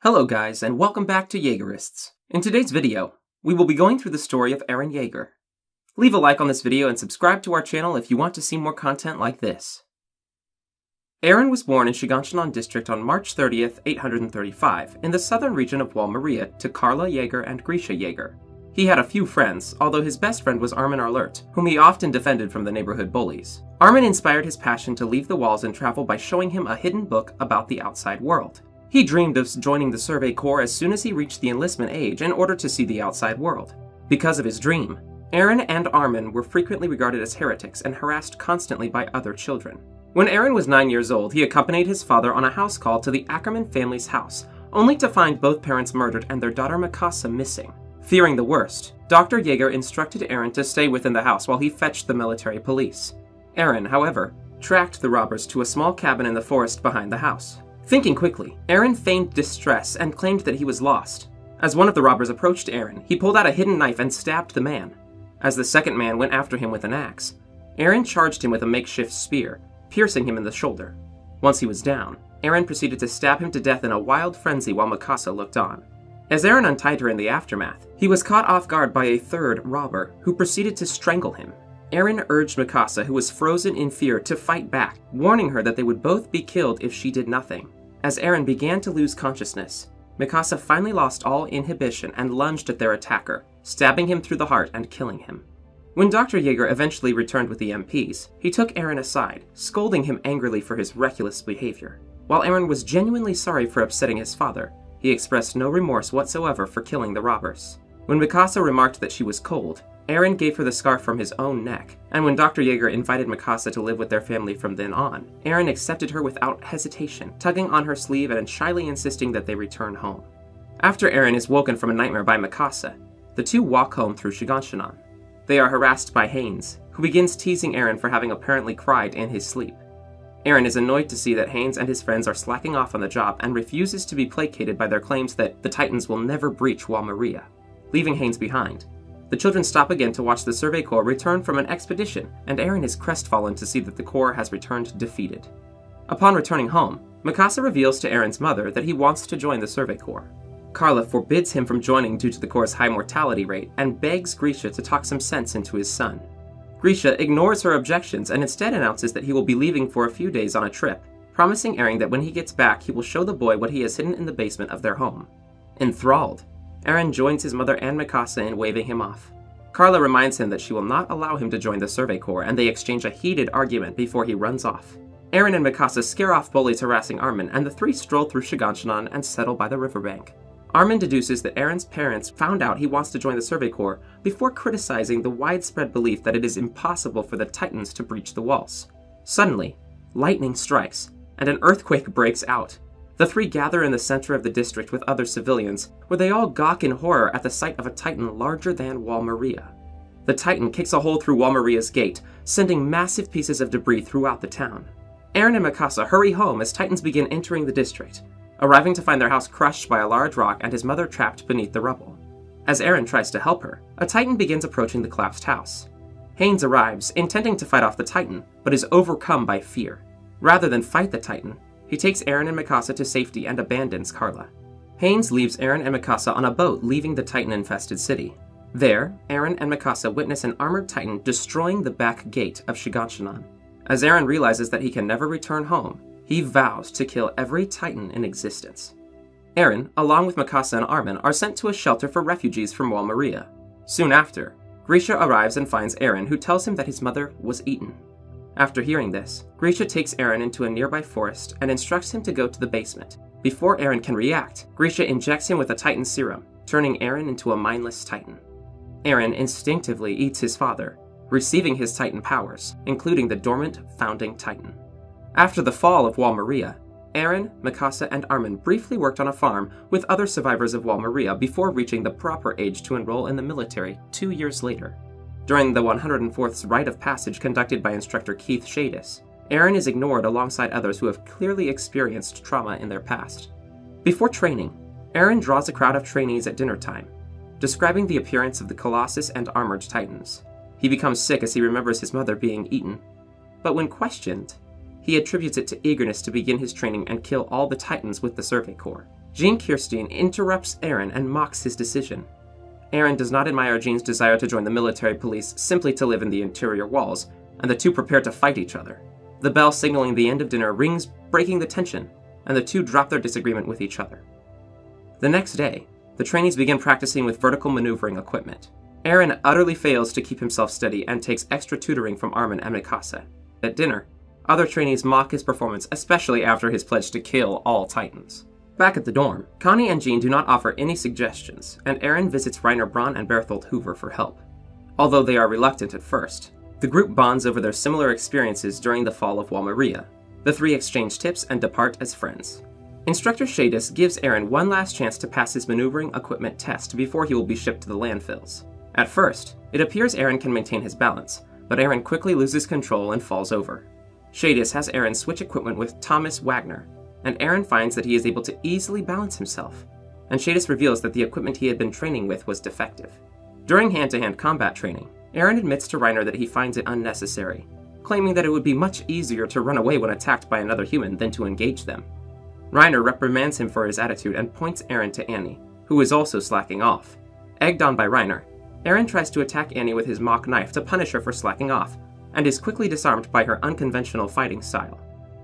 Hello guys, and welcome back to Yeagerists. In today's video, we will be going through the story of Eren Yeager. Leave a like on this video and subscribe to our channel if you want to see more content like this. Eren was born in 𝐂𝐫𝐞𝐧 district on March 30th, 835, in the southern region of 𝐕𝐢𝐝 to 𝐕𝐢𝐝 Yeager and 𝐺riśa Yeager. He had a few friends, although his best friend was 𝐴rminh 𝒎rt, whom he often defended from the neighborhood bullies. 𝐴rminh inspired his passion to leave the walls and travel by showing him a hidden book about the outside world. He dreamed of joining the Survey Corps as soon as he reached the enlistment age in order to see the outside world. Because of his dream, Eren and 𝐴rminh were frequently regarded as heretics and harassed constantly by other children. When Eren was 9 years old, he accompanied his father on a house call to the Ackerman family's house, only to find both parents murdered and their daughter 𝐵𝐿𝐴 missing. Fearing the worst, Dr. Yeager instructed Eren to stay within the house while he fetched the military police. Eren, however, tracked the robbers to a small cabin in the forest behind the house. Thinking quickly, Eren feigned distress and claimed that he was lost. As one of the robbers approached Eren, he pulled out a hidden knife and stabbed the man. As the second man went after him with an axe, Eren charged him with a makeshift spear, piercing him in the shoulder. Once he was down, Eren proceeded to stab him to death in a wild frenzy while 𝐵𝐿𝐴 looked on. As Eren untied her in the aftermath, he was caught off guard by a third robber, who proceeded to strangle him. Eren urged 𝐵𝐿𝐴, who was frozen in fear, to fight back, warning her that they would both be killed if she did nothing. As Eren began to lose consciousness, 𝐵𝐿𝐴 finally lost all inhibition and lunged at their attacker, stabbing him through the heart and killing him. When Dr. Yeager eventually returned with the MPs, he took Eren aside, scolding him angrily for his reckless behavior. While Eren was genuinely sorry for upsetting his father, he expressed no remorse whatsoever for killing the robbers. When 𝐵𝐿𝐴 remarked that she was cold, Eren gave her the scarf from his own neck, and when Dr. Yeager invited 𝐵𝐿𝐴 to live with their family from then on, Eren accepted her without hesitation, tugging on her sleeve and shyly insisting that they return home. After Eren is woken from a nightmare by 𝐿𝐴, the two walk home through 𝐂𝐫𝐴. They are harassed by 𝐻𝐻𝐻, who begins teasing Eren for having apparently cried in his sleep. Eren is annoyed to see that 𝐻𝐻𝐻 and his friends are slacking off on the job and refuses to be placated by their claims that the Titans will never breach 𝐕𝐴𝐝. Leaving 𝐻𝐻𝐻 behind, the children stop again to watch the Survey Corps return from an expedition, and Eren is crestfallen to see that the Corps has returned defeated. Upon returning home, 𝐵𝐿𝐴 reveals to Eren's mother that he wants to join the Survey Corps. Karla forbids him from joining due to the Corps' high mortality rate and begs 𝐵𝐺riśa to talk some sense into his son. 𝐵𝐵riśa ignores her objections and instead announces that he will be leaving for a few days on a trip, promising Eren that when he gets back he will show the boy what he has hidden in the basement of their home. Enthralled, Eren joins his mother and 𝐿𝐴𝐴 in waving him off. Karla reminds him that she will not allow him to join the Survey Corps, and they exchange a heated argument before he runs off. Eren and 𝐿𝐴𝐴 scare off bullies harassing 𝐴rminh, and the three stroll through 𝐂𝐫𝐴 and settle by the riverbank. 𝐴rminh deduces that Eren's parents found out he wants to join the Survey Corps before criticizing the widespread belief that it is impossible for the Titans to breach the walls. Suddenly, lightning strikes, and an earthquake breaks out. The three gather in the center of the district with other civilians, where they all gawk in horror at the sight of a Titan larger than 𝐕𝐴𝐝. The Titan kicks a hole through 𝐕𝐴𝐝's gate, sending massive pieces of debris throughout the town. Eren and 𝐵𝐿𝐴 hurry home as Titans begin entering the district, arriving to find their house crushed by a large rock and his mother trapped beneath the rubble. As Eren tries to help her, a Titan begins approaching the collapsed house. 𝐻𝐻𝐻 arrives, intending to fight off the Titan, but is overcome by fear. Rather than fight the Titan, he takes Eren and 𝐵𝐿𝐴 to safety and abandons Karla. 𝐻𝐻𝐻 leaves Eren and 𝐵𝐿𝐴 on a boat leaving the Titan-infested city. There, Eren and 𝐵𝐿𝐴 witness an armored Titan destroying the back gate of 𝐂𝐫𝐴. As Eren realizes that he can never return home, he vows to kill every Titan in existence. Eren, along with 𝐿𝐴𝐴 and 𝐴rminh, are sent to a shelter for refugees from 𝐕𝐴𝐝. Soon after, 𝐵𝐵riśa arrives and finds Eren, who tells him that his mother was eaten. After hearing this, 𝐵𝐵riśa takes Eren into a nearby forest and instructs him to go to the basement. Before Eren can react, 𝐵𝐵riśa injects him with a Titan serum, turning Eren into a mindless Titan. Eren instinctively eats his father, receiving his Titan powers, including the dormant Founding Titan. After the fall of 𝐕𝐴𝐝, Eren, 𝐿𝐴𝐴, and 𝐴rminh briefly worked on a farm with other survivors of 𝐕𝐴𝐝 before reaching the proper age to enroll in the military 2 years later. During the 104th rite of passage conducted by instructor 𝐸𝐻𝐻, Eren is ignored alongside others who have clearly experienced trauma in their past. Before training, Eren draws a crowd of trainees at dinner time, describing the appearance of the Colossus and armored Titans. He becomes sick as he remembers his mother being eaten, but when questioned, he attributes it to eagerness to begin his training and kill all the Titans with the Survey Corps. Jean Kirstein interrupts Eren and mocks his decision. Eren does not admire Jean's desire to join the military police simply to live in the interior walls, and the two prepare to fight each other. The bell signaling the end of dinner rings, breaking the tension, and the two drop their disagreement with each other. The next day, the trainees begin practicing with vertical maneuvering equipment. Eren utterly fails to keep himself steady and takes extra tutoring from 𝐴RMIN and 𝑚𝑖𝑘𝐸. At dinner, other trainees mock his performance, especially after his pledge to kill all Titans. Back at the dorm, Connie and Jean do not offer any suggestions, and Eren visits Reiner Braun and Berthold Hoover for help. Although they are reluctant at first, the group bonds over their similar experiences during the fall of Wall Maria. The three exchange tips and depart as friends. Instructor 𝐤𝐸dis gives Eren one last chance to pass his maneuvering equipment test before he will be shipped to the landfills. At first, it appears Eren can maintain his balance, but Eren quickly loses control and falls over. 𝐤𝐸dis has Eren switch equipment with Thomas Wagner, and Eren finds that he is able to easily balance himself, and 𝐤𝐸dis reveals that the equipment he had been training with was defective. During hand-to-hand combat training, Eren admits to Reiner that he finds it unnecessary, claiming that it would be much easier to run away when attacked by another human than to engage them. Reiner reprimands him for his attitude and points Eren to Annie, who is also slacking off. Egged on by Reiner, Eren tries to attack Annie with his mock knife to punish her for slacking off, and is quickly disarmed by her unconventional fighting style.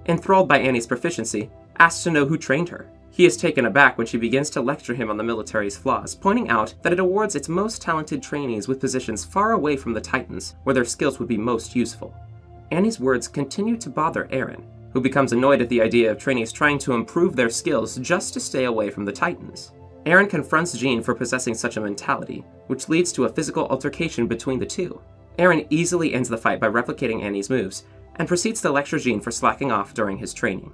Enthralled by Annie's proficiency, asks to know who trained her. He is taken aback when she begins to lecture him on the military's flaws, pointing out that it awards its most talented trainees with positions far away from the Titans, where their skills would be most useful. Annie's words continue to bother Eren, who becomes annoyed at the idea of trainees trying to improve their skills just to stay away from the Titans. Eren confronts Jean for possessing such a mentality, which leads to a physical altercation between the two. Eren easily ends the fight by replicating Annie's moves, and proceeds to lecture Jean for slacking off during his training.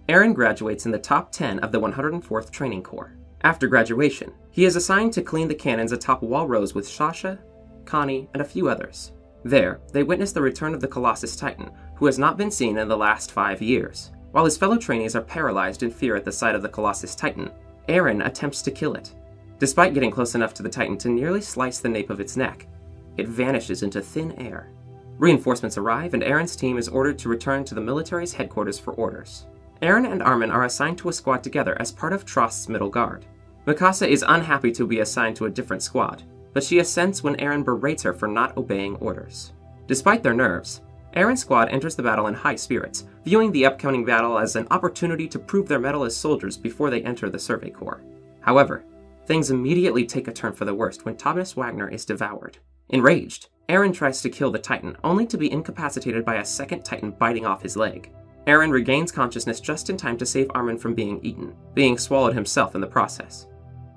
Eren graduates in the top 10 of the 104th Training Corps. After graduation, he is assigned to clean the cannons atop wall rows with Sasha, Connie, and a few others. There, they witness the return of the Colossus Titan, who has not been seen in the last 5 years. While his fellow trainees are paralyzed in fear at the sight of the Colossus Titan, Eren attempts to kill it. Despite getting close enough to the Titan to nearly slice the nape of its neck, it vanishes into thin air. Reinforcements arrive, and Eren's team is ordered to return to the military's headquarters for orders. Eren and 𝐴RMIN are assigned to a squad together as part of 𝗏𝗏's middle guard. 𝑚𝑖𝑘𝐸 is unhappy to be assigned to a different squad, but she assents when Eren berates her for not obeying orders. Despite their nerves, Eren's squad enters the battle in high spirits, viewing the upcoming battle as an opportunity to prove their mettle as soldiers before they enter the Survey Corps. However, things immediately take a turn for the worst when Thomas Wagner is devoured. Enraged, Eren tries to kill the Titan, only to be incapacitated by a second Titan biting off his leg. Eren regains consciousness just in time to save 𝐴RMIN from being eaten, being swallowed himself in the process.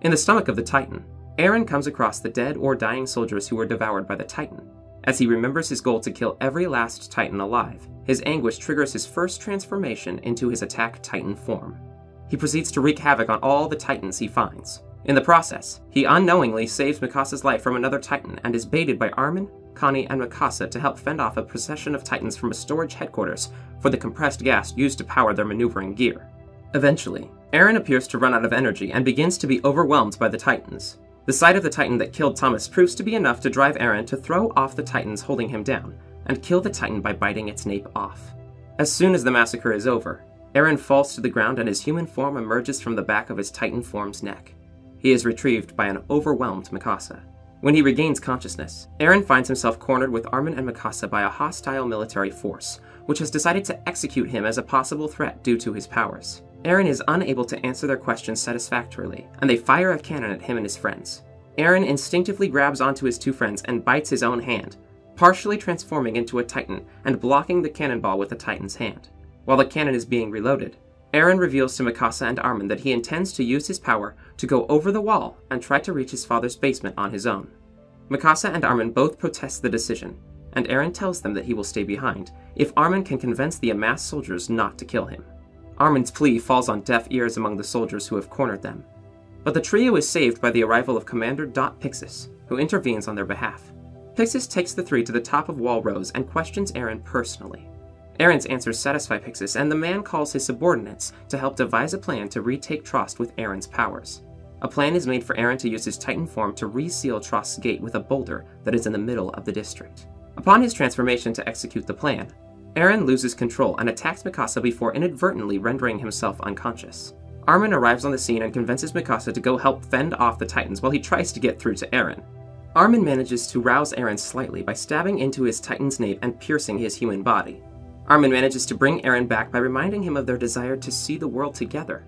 In the stomach of the Titan, Eren comes across the dead or dying soldiers who were devoured by the Titan. As he remembers his goal to kill every last Titan alive, his anguish triggers his first transformation into his attack Titan form. He proceeds to wreak havoc on all the Titans he finds. In the process, he unknowingly saves 𝑚𝑖𝑘𝐸's life from another Titan and is baited by 𝐴RMIN, Connie, and 𝑚𝑖𝑘𝐸 to help fend off a procession of Titans from a storage headquarters for the compressed gas used to power their maneuvering gear. Eventually, Eren appears to run out of energy and begins to be overwhelmed by the Titans. The sight of the Titan that killed Thomas proves to be enough to drive Eren to throw off the Titans holding him down, and kill the Titan by biting its nape off. As soon as the massacre is over, Eren falls to the ground and his human form emerges from the back of his Titan form's neck. He is retrieved by an overwhelmed 𝑚𝑖𝑘𝐸. When he regains consciousness, Eren finds himself cornered with 𝐴RMIN and 𝑚𝑖𝑘𝐸 by a hostile military force, which has decided to execute him as a possible threat due to his powers. Eren is unable to answer their questions satisfactorily, and they fire a cannon at him and his friends. Eren instinctively grabs onto his two friends and bites his own hand, partially transforming into a Titan and blocking the cannonball with the Titan's hand. While the cannon is being reloaded, Eren reveals to 𝑚𝑖𝑘𝐸 and 𝐴RMIN that he intends to use his power to go over the wall and try to reach his father's basement on his own. 𝑚𝑖𝑘𝐸 and 𝐴RMIN both protest the decision, and Eren tells them that he will stay behind if 𝐴RMIN can convince the amassed soldiers not to kill him. 𝐴RMIN's plea falls on deaf ears among the soldiers who have cornered them. But the trio is saved by the arrival of Commander 𝐷𝗵𝐴𝑋, who intervenes on their behalf. 𝗵𝐴𝑋 takes the three to the top of wall rows and questions Eren personally. Eren's answers satisfy 𝗵𝐴𝑋, and the man calls his subordinates to help devise a plan to retake 𝗏𝗏 with Eren's powers. A plan is made for Eren to use his Titan form to reseal 𝗏𝗏's gate with a boulder that is in the middle of the district. Upon his transformation to execute the plan, Eren loses control and attacks 𝗵𝑝𝑎𝑠a before inadvertently rendering himself unconscious. 𝐴RMN arrives on the scene and convinces 𝐵𝐵𝐴 to go help fend off the Titans while he tries to get through to Eren. 𝐴RMN manages to rouse Eren slightly by stabbing into his Titan's nape and piercing his human body. 𝐴RMN manages to bring Eren back by reminding him of their desire to see the world together,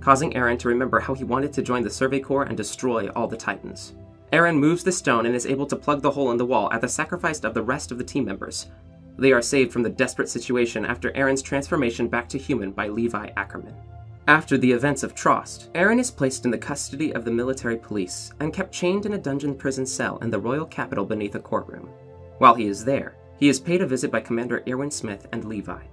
causing Eren to remember how he wanted to join the Survey Corps and destroy all the Titans. Eren moves the stone and is able to plug the hole in the wall at the sacrifice of the rest of the team members. They are saved from the desperate situation after Eren's transformation back to human by Levi Ackerman. After the events of Trost, Eren is placed in the custody of the military police and kept chained in a dungeon prison cell in the royal capital beneath a courtroom. While he is there, he is paid a visit by Commander Erwin Smith and Levi.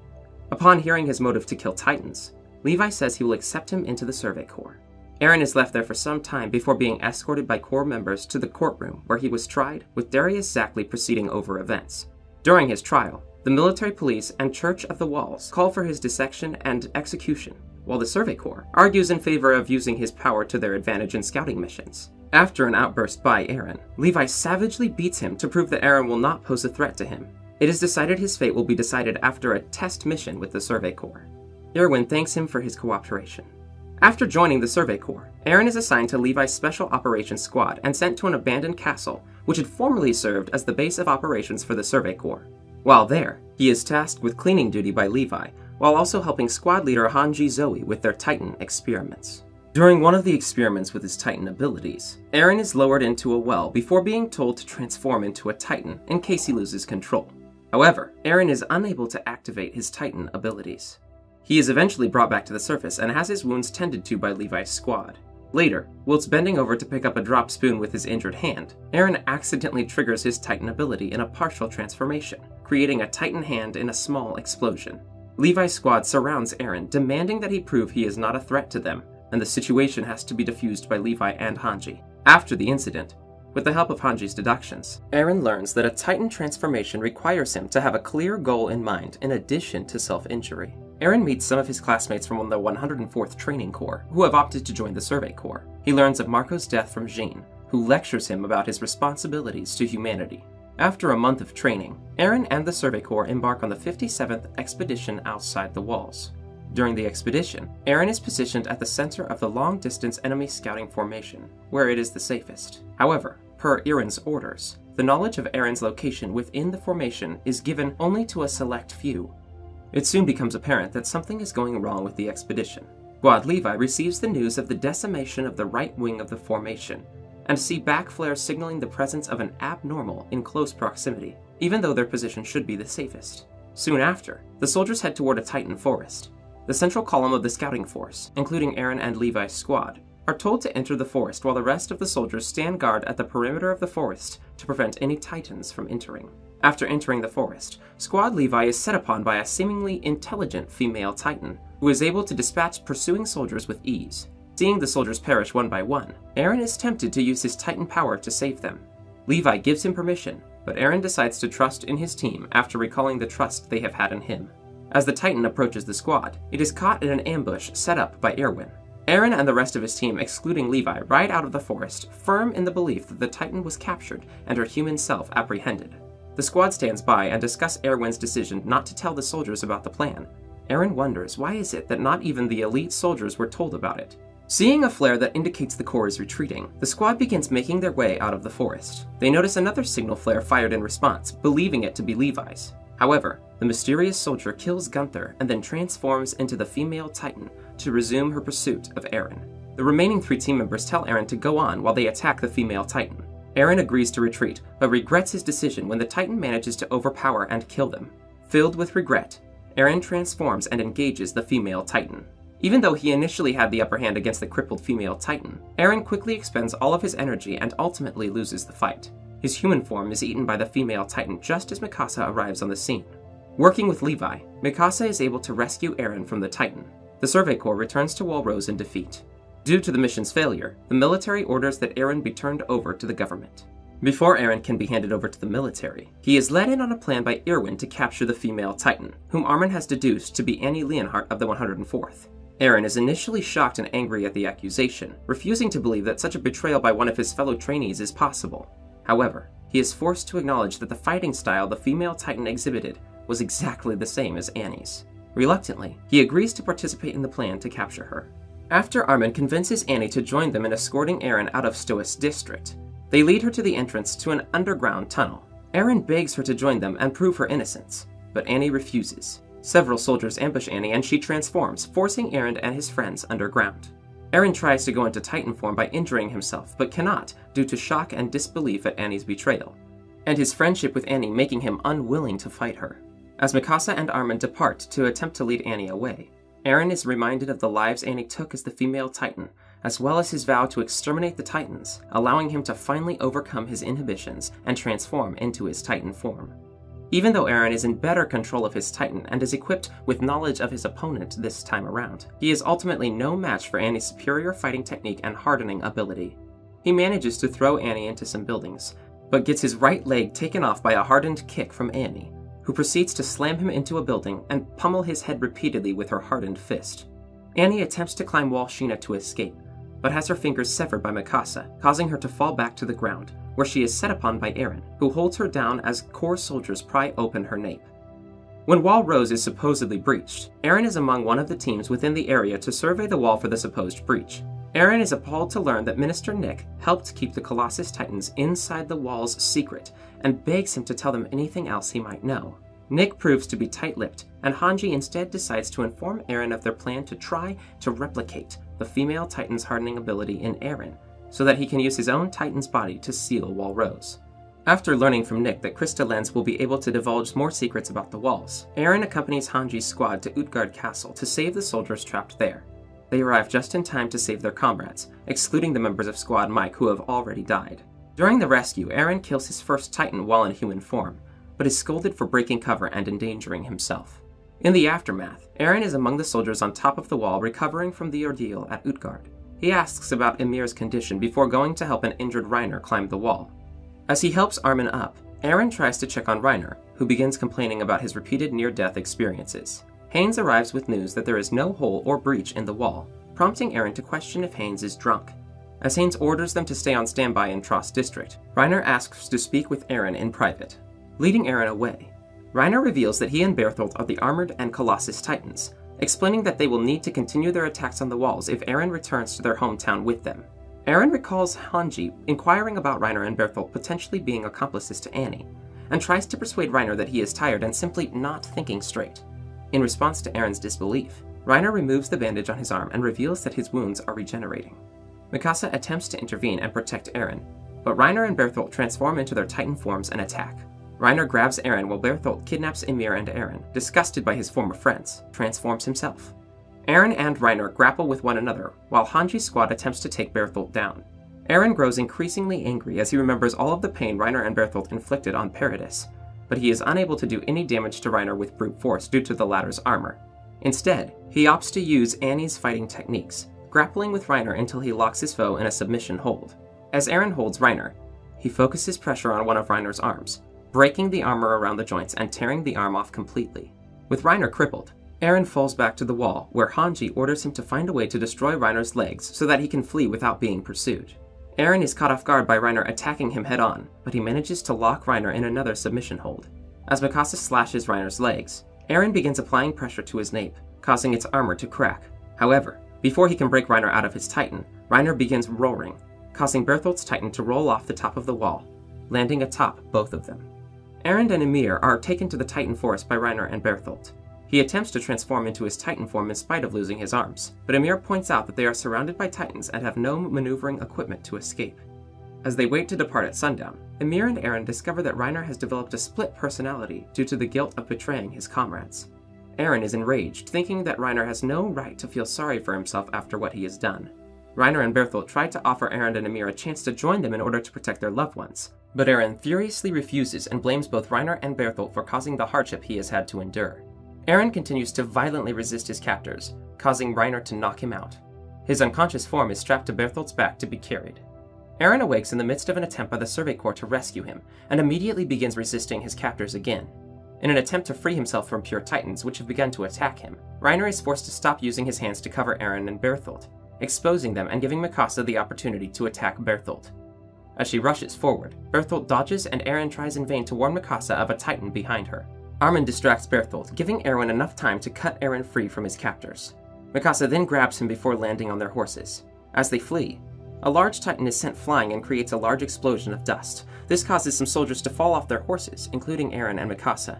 Upon hearing his motive to kill Titans, Levi says he will accept him into the Survey Corps. Eren is left there for some time before being escorted by Corps members to the courtroom where he was tried, with Darius Zackley presiding over events. During his trial, the military police and Church of the Walls call for his dissection and execution, while the Survey Corps argues in favor of using his power to their advantage in scouting missions. After an outburst by Eren, Levi savagely beats him to prove that Eren will not pose a threat to him. It is decided his fate will be decided after a test mission with the Survey Corps. Erwin thanks him for his cooperation. After joining the Survey Corps, Eren is assigned to Levi's Special Operations Squad and sent to an abandoned castle, which had formerly served as the base of operations for the Survey Corps. While there, he is tasked with cleaning duty by Levi, while also helping squad leader Hanji Zoe with their Titan experiments. During one of the experiments with his Titan abilities, Eren is lowered into a well before being told to transform into a Titan in case he loses control. However, Eren is unable to activate his Titan abilities. He is eventually brought back to the surface and has his wounds tended to by Levi's squad. Later, whilst bending over to pick up a drop spoon with his injured hand, Eren accidentally triggers his Titan ability in a partial transformation, creating a Titan hand in a small explosion. Levi's squad surrounds Eren, demanding that he prove he is not a threat to them, and the situation has to be defused by Levi and Hanji. After the incident, with the help of Hanji's deductions, Eren learns that a Titan transformation requires him to have a clear goal in mind in addition to self-injury. Eren meets some of his classmates from the 104th Training Corps, who have opted to join the Survey Corps. He learns of Marco's death from Jean, who lectures him about his responsibilities to humanity. After a month of training, Eren and the Survey Corps embark on the 57th Expedition outside the walls. During the expedition, Eren is positioned at the center of the long-distance enemy scouting formation, where it is the safest. However, per Eren's orders, the knowledge of Eren's location within the formation is given only to a select few. It soon becomes apparent that something is going wrong with the expedition. Squad Levi receives the news of the decimation of the right wing of the formation, and see back flares signaling the presence of an abnormal in close proximity, even though their position should be the safest. Soon after, the soldiers head toward a Titan forest. The central column of the scouting force, including Eren and Levi's squad, are told to enter the forest while the rest of the soldiers stand guard at the perimeter of the forest to prevent any Titans from entering. After entering the forest, Squad Levi is set upon by a seemingly intelligent female Titan, who is able to dispatch pursuing soldiers with ease. Seeing the soldiers perish one by one, Eren is tempted to use his Titan power to save them. Levi gives him permission, but Eren decides to trust in his team after recalling the trust they have had in him. As the Titan approaches the squad, it is caught in an ambush set up by Erwin. Eren and the rest of his team, excluding Levi, ride out of the forest, firm in the belief that the Titan was captured and her human self apprehended. The squad stands by and discuss Erwin's decision not to tell the soldiers about the plan. Eren wonders why is it that not even the elite soldiers were told about it. Seeing a flare that indicates the Corps is retreating, the squad begins making their way out of the forest. They notice another signal flare fired in response, believing it to be Levi's. However, the mysterious soldier kills Gunther and then transforms into the female Titan to resume her pursuit of Eren. The remaining 3 team members tell Eren to go on while they attack the female Titan. Eren agrees to retreat, but regrets his decision when the Titan manages to overpower and kill them. Filled with regret, Eren transforms and engages the female Titan. Even though he initially had the upper hand against the crippled female Titan, Eren quickly expends all of his energy and ultimately loses the fight. His human form is eaten by the female Titan just as 𝐵𝐴 arrives on the scene. Working with Levi, 𝐵𝐴 is able to rescue Eren from the Titan. The Survey Corps returns to Wall Rose in defeat. Due to the mission's failure, the military orders that Eren be turned over to the government. Before Eren can be handed over to the military, he is led in on a plan by Erwin to capture the female Titan, whom 𝐴RMN has deduced to be Annie Leonhardt of the 104th. Eren is initially shocked and angry at the accusation, refusing to believe that such a betrayal by one of his fellow trainees is possible. However, he is forced to acknowledge that the fighting style the female Titan exhibited was exactly the same as Annie's. Reluctantly, he agrees to participate in the plan to capture her. After Aren convinces Annie to join them in escorting Eren out of 𝐕𝐼𝐝 district, they lead her to the entrance to an underground tunnel. Eren begs her to join them and prove her innocence, but Annie refuses. Several soldiers ambush Annie and she transforms, forcing Eren and his friends underground. Eren tries to go into Titan form by injuring himself, but cannot due to shock and disbelief at Annie's betrayal, and his friendship with Annie making him unwilling to fight her. As Mikasa and Armin depart to attempt to lead Annie away, Eren is reminded of the lives Annie took as the female Titan, as well as his vow to exterminate the Titans, allowing him to finally overcome his inhibitions and transform into his Titan form. Even though Eren is in better control of his Titan and is equipped with knowledge of his opponent this time around, he is ultimately no match for Annie's superior fighting technique and hardening ability. He manages to throw Annie into some buildings, but gets his right leg taken off by a hardened kick from Annie, who proceeds to slam him into a building and pummel his head repeatedly with her hardened fist. Annie attempts to climb wall Sheena to escape, but has her fingers severed by Mikasa, causing her to fall back to the ground, where she is set upon by Eren, who holds her down as core soldiers pry open her nape. When Wall Rose is supposedly breached, Eren is among one of the teams within the area to survey the wall for the supposed breach. Eren is appalled to learn that Minister Nick helped keep the Colossus Titans inside the walls secret, and begs him to tell them anything else he might know. Nick proves to be tight-lipped, and Hanji instead decides to inform Eren of their plan to try to replicate the female Titan's hardening ability in Eren, so that he can use his own Titan's body to seal Wall Rose. After learning from Nick that Krista Lenz will be able to divulge more secrets about the walls, Eren accompanies Hanji's squad to 𝐡gard Castle to save the soldiers trapped there. They arrive just in time to save their comrades, excluding the members of Squad Mike who have already died. During the rescue, Eren kills his first Titan while in human form, but is scolded for breaking cover and endangering himself. In the aftermath, Eren is among the soldiers on top of the wall recovering from the ordeal at 𝐡gard. He asks about Ymir's condition before going to help an injured Reiner climb the wall. As he helps Armin up, Eren tries to check on Reiner, who begins complaining about his repeated near-death experiences. Haynes arrives with news that there is no hole or breach in the wall, prompting Eren to question if Haynes is drunk. As Haynes orders them to stay on standby in 𝐕𝐼𝐴 district, Reiner asks to speak with Eren in private. Leading Eren away, Reiner reveals that he and Bertholdt are the Armored and Colossus Titans, explaining that they will need to continue their attacks on the walls if Eren returns to their hometown with them. Eren recalls Hanji inquiring about Reiner and Bertholdt potentially being accomplices to Annie, and tries to persuade Reiner that he is tired and simply not thinking straight. In response to Eren's disbelief, Reiner removes the bandage on his arm and reveals that his wounds are regenerating. Mikasa attempts to intervene and protect Eren, but Reiner and Bertholdt transform into their Titan forms and attack. Reiner grabs Eren while Bertholdt kidnaps Ymir, and Eren, disgusted by his former friends, transforms himself. Eren and Reiner grapple with one another, while Hanji's squad attempts to take Bertholdt down. Eren grows increasingly angry as he remembers all of the pain Reiner and Bertholdt inflicted on PARADIS, but he is unable to do any damage to Reiner with brute force due to the latter's armor. Instead, he opts to use Annie's fighting techniques, grappling with Reiner until he locks his foe in a submission hold. As Eren holds Reiner, he focuses pressure on one of Reiner's arms, breaking the armor around the joints and tearing the arm off completely. With Reiner crippled, Eren falls back to the wall, where Hanji orders him to find a way to destroy Reiner's legs so that he can flee without being pursued. Eren is caught off guard by Reiner attacking him head-on, but he manages to lock Reiner in another submission hold. As Mikasa slashes Reiner's legs, Eren begins applying pressure to his nape, causing its armor to crack. However, before he can break Reiner out of his Titan, Reiner begins roaring, causing Bertholdt's Titan to roll off the top of the wall, landing atop both of them. Eren and Ymir are taken to the Titan forest by Reiner and Bertholdt. He attempts to transform into his Titan form in spite of losing his arms, but Ymir points out that they are surrounded by Titans and have no maneuvering equipment to escape. As they wait to depart at sundown, Ymir and Eren discover that Reiner has developed a split personality due to the guilt of betraying his comrades. Eren is enraged, thinking that Reiner has no right to feel sorry for himself after what he has done. Reiner and Bertholdt try to offer Eren and Ymir a chance to join them in order to protect their loved ones, but Eren furiously refuses and blames both Reiner and Bertholdt for causing the hardship he has had to endure. Eren continues to violently resist his captors, causing Reiner to knock him out. His unconscious form is strapped to Bertholdt's back to be carried. Eren awakes in the midst of an attempt by the Survey Corps to rescue him, and immediately begins resisting his captors again. In an attempt to free himself from pure Titans, which have begun to attack him, Reiner is forced to stop using his hands to cover Eren and Bertholdt, exposing them and giving Mikasa the opportunity to attack Bertholdt. As she rushes forward, Bertholdt dodges and Eren tries in vain to warn Mikasa of a Titan behind her. Armin distracts Bertholdt, giving Eren enough time to cut Eren free from his captors. 𝐕𝐝𝐴𝐴 then grabs him before landing on their horses. As they flee, a large titan is sent flying and creates a large explosion of dust. This causes some soldiers to fall off their horses, including Eren and 𝐕𝐴𝐴.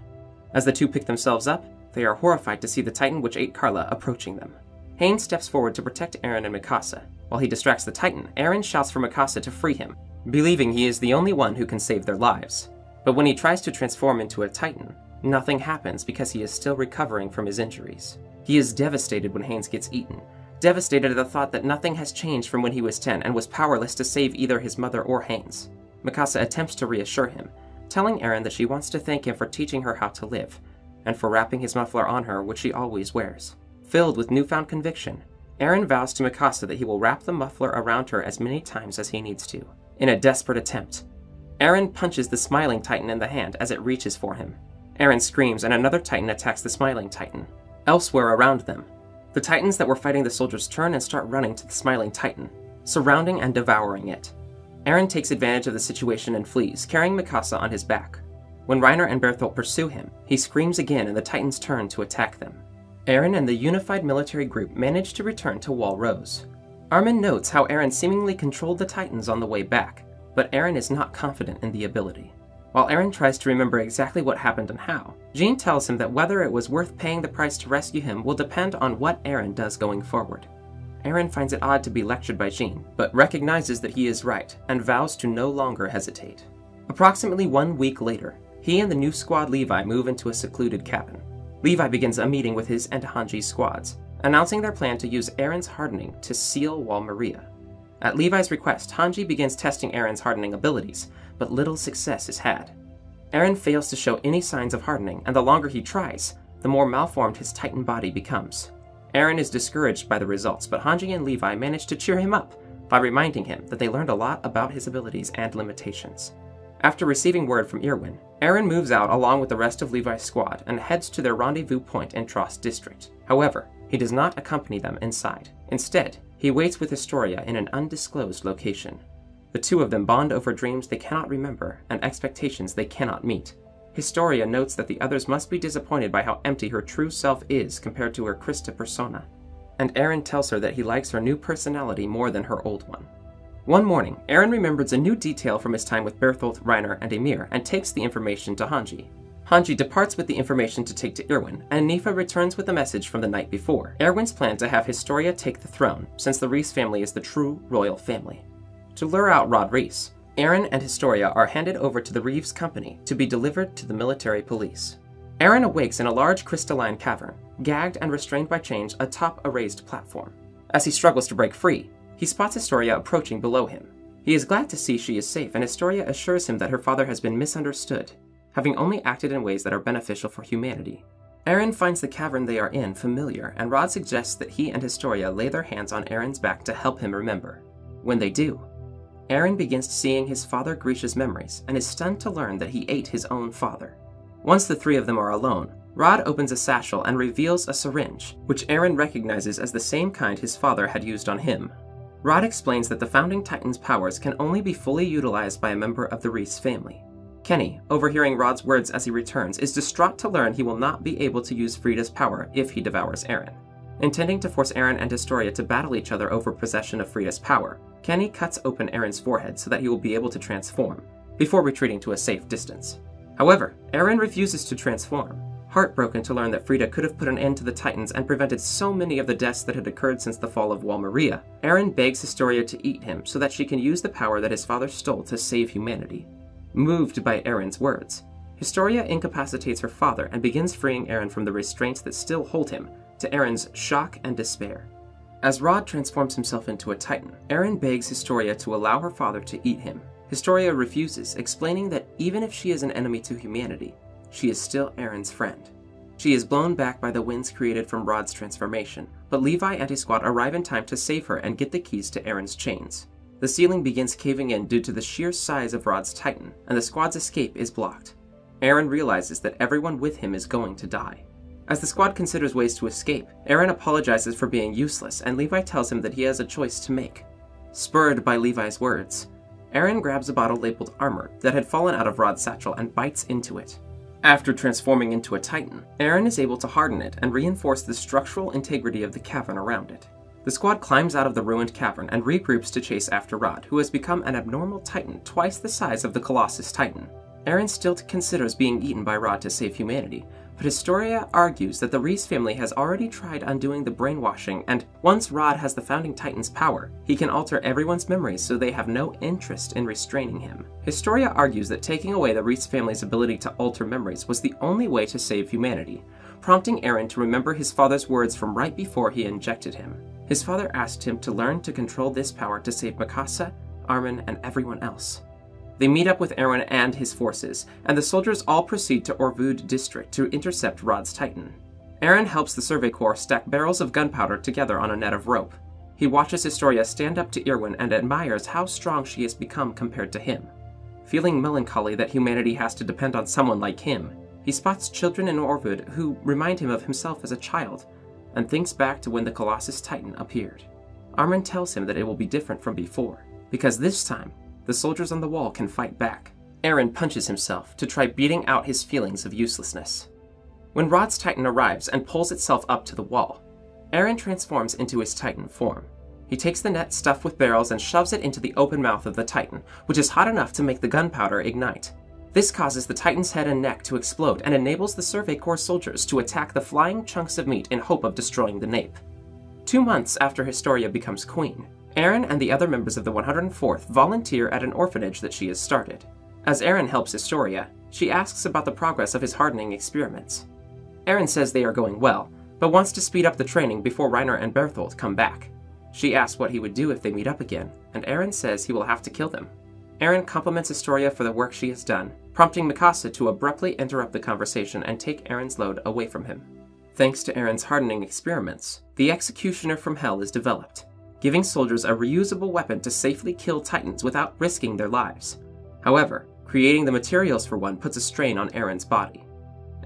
As the two pick themselves up, they are horrified to see the titan which ate 𝐴𝐼𝐿 approaching them. Haynes steps forward to protect Eren and 𝐕𝐴𝐴. While he distracts the titan, Eren shouts for 𝐕𝐴𝐴 to free him, believing he is the only one who can save their lives. But when he tries to transform into a titan, nothing happens because he is still recovering from his injuries. He is devastated when Haynes gets eaten, devastated at the thought that nothing has changed from when he was 10 and was powerless to save either his mother or Haynes. 𝐕𝐴𝐴 attempts to reassure him, telling Eren that she wants to thank him for teaching her how to live, and for wrapping his muffler on her, which she always wears. Filled with newfound conviction, Eren vows to 𝐕𝐴𝐴 that he will wrap the muffler around her as many times as he needs to. In a desperate attempt, Eren punches the Smiling Titan in the hand as it reaches for him. Eren screams and another titan attacks the Smiling Titan. Elsewhere around them, the titans that were fighting the soldiers turn and start running to the Smiling Titan, surrounding and devouring it. Eren takes advantage of the situation and flees, carrying 𝐕𝐴𝐴 on his back. When Reiner and Bertholdt pursue him, he screams again and the titans turn to attack them. Eren and the unified military group manage to return to Wall Rose. Armin notes how Eren seemingly controlled the titans on the way back, but Eren is not confident in the ability. While Eren tries to remember exactly what happened and how, Jean tells him that whether it was worth paying the price to rescue him will depend on what Eren does going forward. Eren finds it odd to be lectured by Jean, but recognizes that he is right and vows to no longer hesitate. Approximately 1 week later, he and the new squad Levi move into a secluded cabin. Levi begins a meeting with his and Hanji's squads, announcing their plan to use Eren's hardening to seal Wall Maria. At Levi's request, Hanji begins testing Eren's hardening abilities, but little success is had. Eren fails to show any signs of hardening, and the longer he tries, the more malformed his titan body becomes. Eren is discouraged by the results, but Hanji and Levi manage to cheer him up by reminding him that they learned a lot about his abilities and limitations. After receiving word from Irwin, Eren moves out along with the rest of Levi's squad and heads to their rendezvous point in Trost District. However, he does not accompany them inside. Instead, he waits with Historia in an undisclosed location. The two of them bond over dreams they cannot remember and expectations they cannot meet. Historia notes that the others must be disappointed by how empty her true self is compared to her Krista persona, and Eren tells her that he likes her new personality more than her old one. One morning, Eren remembers a new detail from his time with Bertholdt, Reiner, and Ymir and takes the information to Hanji. Hanji departs with the information to take to Irwin, and Nifa returns with a message from the night before. Erwin's plan to have Historia take the throne, since the Rhys family is the true royal family. To lure out Rod Rhys, Eren and Historia are handed over to the Reeves Company to be delivered to the military police. Eren awakes in a large crystalline cavern, gagged and restrained by chains atop a raised platform. As he struggles to break free, he spots Historia approaching below him. He is glad to see she is safe, and Historia assures him that her father has been misunderstood, having only acted in ways that are beneficial for humanity. Eren finds the cavern they are in familiar, and Rod suggests that he and Historia lay their hands on Eren's back to help him remember. When they do, Eren begins seeing his father Grisha's memories, and is stunned to learn that he ate his own father. Once the three of them are alone, Rod opens a satchel and reveals a syringe, which Eren recognizes as the same kind his father had used on him. Rod explains that the Founding Titan's powers can only be fully utilized by a member of the Rhys family. Kenny, overhearing Rod's words as he returns, is distraught to learn he will not be able to use Frida's power if he devours Eren. Intending to force Eren and Historia to battle each other over possession of Frida's power, Kenny cuts open Eren's forehead so that he will be able to transform, before retreating to a safe distance. However, Eren refuses to transform. Heartbroken to learn that Frida could have put an end to the Titans and prevented so many of the deaths that had occurred since the fall of Wall Maria, Eren begs Historia to eat him so that she can use the power that his father stole to save humanity. Moved by Eren's words, Historia incapacitates her father and begins freeing Eren from the restraints that still hold him, to Eren's shock and despair. As Rod transforms himself into a Titan, Eren begs Historia to allow her father to eat him. Historia refuses, explaining that even if she is an enemy to humanity, she is still Eren's friend. She is blown back by the winds created from Rod's transformation, but Levi and his squad arrive in time to save her and get the keys to Eren's chains. The ceiling begins caving in due to the sheer size of Rod's Titan, and the squad's escape is blocked. Eren realizes that everyone with him is going to die. As the squad considers ways to escape, Eren apologizes for being useless, and Levi tells him that he has a choice to make. Spurred by Levi's words, Eren grabs a bottle labeled armor that had fallen out of Rod's satchel and bites into it. After transforming into a Titan, Eren is able to harden it and reinforce the structural integrity of the cavern around it. The squad climbs out of the ruined cavern and regroups to chase after Rod, who has become an abnormal Titan twice the size of the Colossus Titan. Eren still considers being eaten by Rod to save humanity, but Historia argues that the 𝐕𝐝 family has already tried undoing the brainwashing, and once Rod has the Founding Titan's power, he can alter everyone's memories so they have no interest in restraining him. Historia argues that taking away the 𝐕𝐝 family's ability to alter memories was the only way to save humanity, prompting Eren to remember his father's words from right before he injected him. His father asked him to learn to control this power to save Mikasa, Armin, and everyone else. They meet up with Eren and his forces, and the soldiers all proceed to 𝗕𝗲 district to intercept Rod's Titan. Eren helps the Survey Corps stack barrels of gunpowder together on a net of rope. He watches Historia stand up to Irwin and admires how strong she has become compared to him. Feeling melancholy that humanity has to depend on someone like him, he spots children in 𝗕𝗲 who remind him of himself as a child, and thinks back to when the Colossus Titan appeared. Armin tells him that it will be different from before, because this time, the soldiers on the wall can fight back. Eren punches himself to try beating out his feelings of uselessness. When Rod's Titan arrives and pulls itself up to the wall, Eren transforms into his Titan form. He takes the net stuffed with barrels and shoves it into the open mouth of the Titan, which is hot enough to make the gunpowder ignite. This causes the Titan's head and neck to explode and enables the Survey Corps soldiers to attack the flying chunks of meat in hope of destroying the nape. 2 months after Historia becomes queen, Eren and the other members of the 104th volunteer at an orphanage that she has started. As Eren helps Historia, she asks about the progress of his hardening experiments. Eren says they are going well, but wants to speed up the training before Reiner and Bertholdt come back. She asks what he would do if they meet up again, and Eren says he will have to kill them. Eren compliments Historia for the work she has done, prompting Mikasa to abruptly interrupt the conversation and take Eren's load away from him. Thanks to Eren's hardening experiments, the Executioner from Hell is developed, giving soldiers a reusable weapon to safely kill Titans without risking their lives. However, creating the materials for one puts a strain on Eren's body.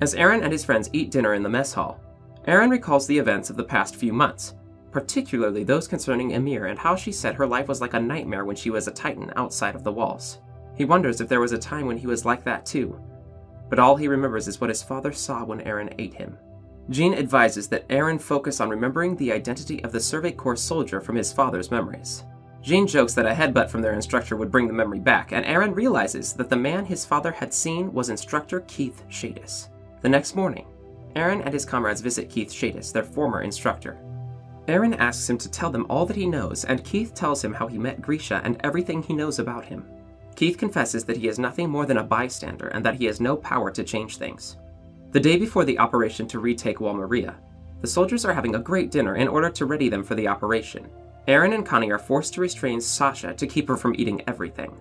As Eren and his friends eat dinner in the mess hall, Eren recalls the events of the past few months, particularly those concerning Ymir and how she said her life was like a nightmare when she was a Titan outside of the walls. He wonders if there was a time when he was like that too, but all he remembers is what his father saw when Eren ate him. Jean advises that Eren focus on remembering the identity of the Survey Corps soldier from his father's memories. Jean jokes that a headbutt from their instructor would bring the memory back, and Eren realizes that the man his father had seen was Instructor 𝐸𝐴𝐻. The next morning, Eren and his comrades visit 𝐸𝐴𝐻, their former instructor. Eren asks him to tell them all that he knows, and 𝐸𝐻 tells him how he met Grisha and everything he knows about him. 𝐸𝐻 confesses that he is nothing more than a bystander and that he has no power to change things. The day before the operation to retake Wall Maria, the soldiers are having a great dinner in order to ready them for the operation. Eren and Connie are forced to restrain Sasha to keep her from eating everything.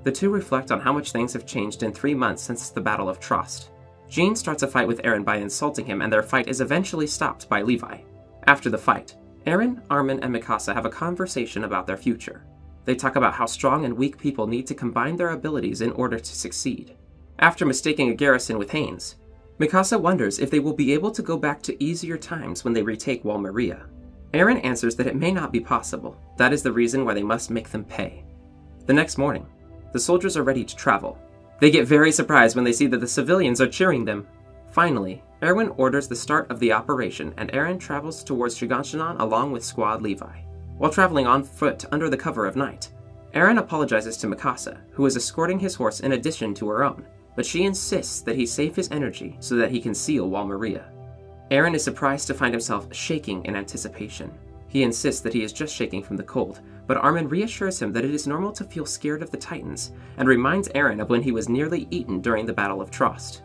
The two reflect on how much things have changed in 3 months since the Battle of Trost. Jean starts a fight with Eren by insulting him, and their fight is eventually stopped by Levi. After the fight, Eren, Armin, and Mikasa have a conversation about their future. They talk about how strong and weak people need to combine their abilities in order to succeed. After mistaking a garrison with Haynes, Mikasa wonders if they will be able to go back to easier times when they retake Wall Maria. Eren answers that it may not be possible. That is the reason why they must make them pay. The next morning, the soldiers are ready to travel. They get very surprised when they see that the civilians are cheering them. Finally, Erwin orders the start of the operation, and Eren travels towards Shiganshina along with Squad Levi. While traveling on foot under the cover of night, Eren apologizes to Mikasa, who is escorting his horse in addition to her own, but she insists that he save his energy so that he can seal Wall Maria. Eren is surprised to find himself shaking in anticipation. He insists that he is just shaking from the cold, but Armin reassures him that it is normal to feel scared of the Titans, and reminds Eren of when he was nearly eaten during the Battle of Trost.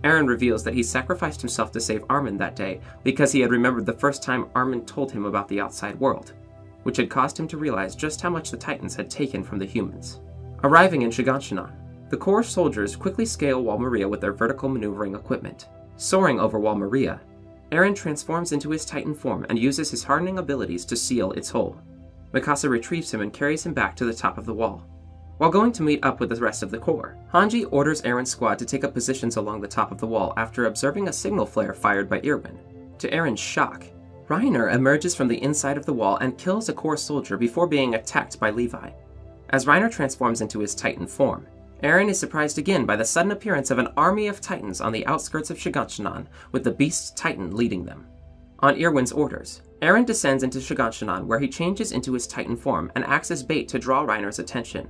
Eren reveals that he sacrificed himself to save Armin that day because he had remembered the first time Armin told him about the outside world, which had caused him to realize just how much the Titans had taken from the humans. Arriving in Shiganshina, the Corps soldiers quickly scale Wall Maria with their vertical maneuvering equipment. Soaring over Wall Maria, Eren transforms into his Titan form and uses his hardening abilities to seal its hole. Mikasa retrieves him and carries him back to the top of the wall. While going to meet up with the rest of the Corps, Hanji orders Eren's squad to take up positions along the top of the wall after observing a signal flare fired by Irwin. To Eren's shock, Reiner emerges from the inside of the wall and kills a Corps soldier before being attacked by Levi. As Reiner transforms into his Titan form, Eren is surprised again by the sudden appearance of an army of Titans on the outskirts of 𝐵𝐺𝐸, with the Beast Titan leading them. On 𝐕𝐢𝐼n's orders, Eren descends into 𝐵𝐺𝐸, where he changes into his Titan form and acts as bait to draw Reiner's attention.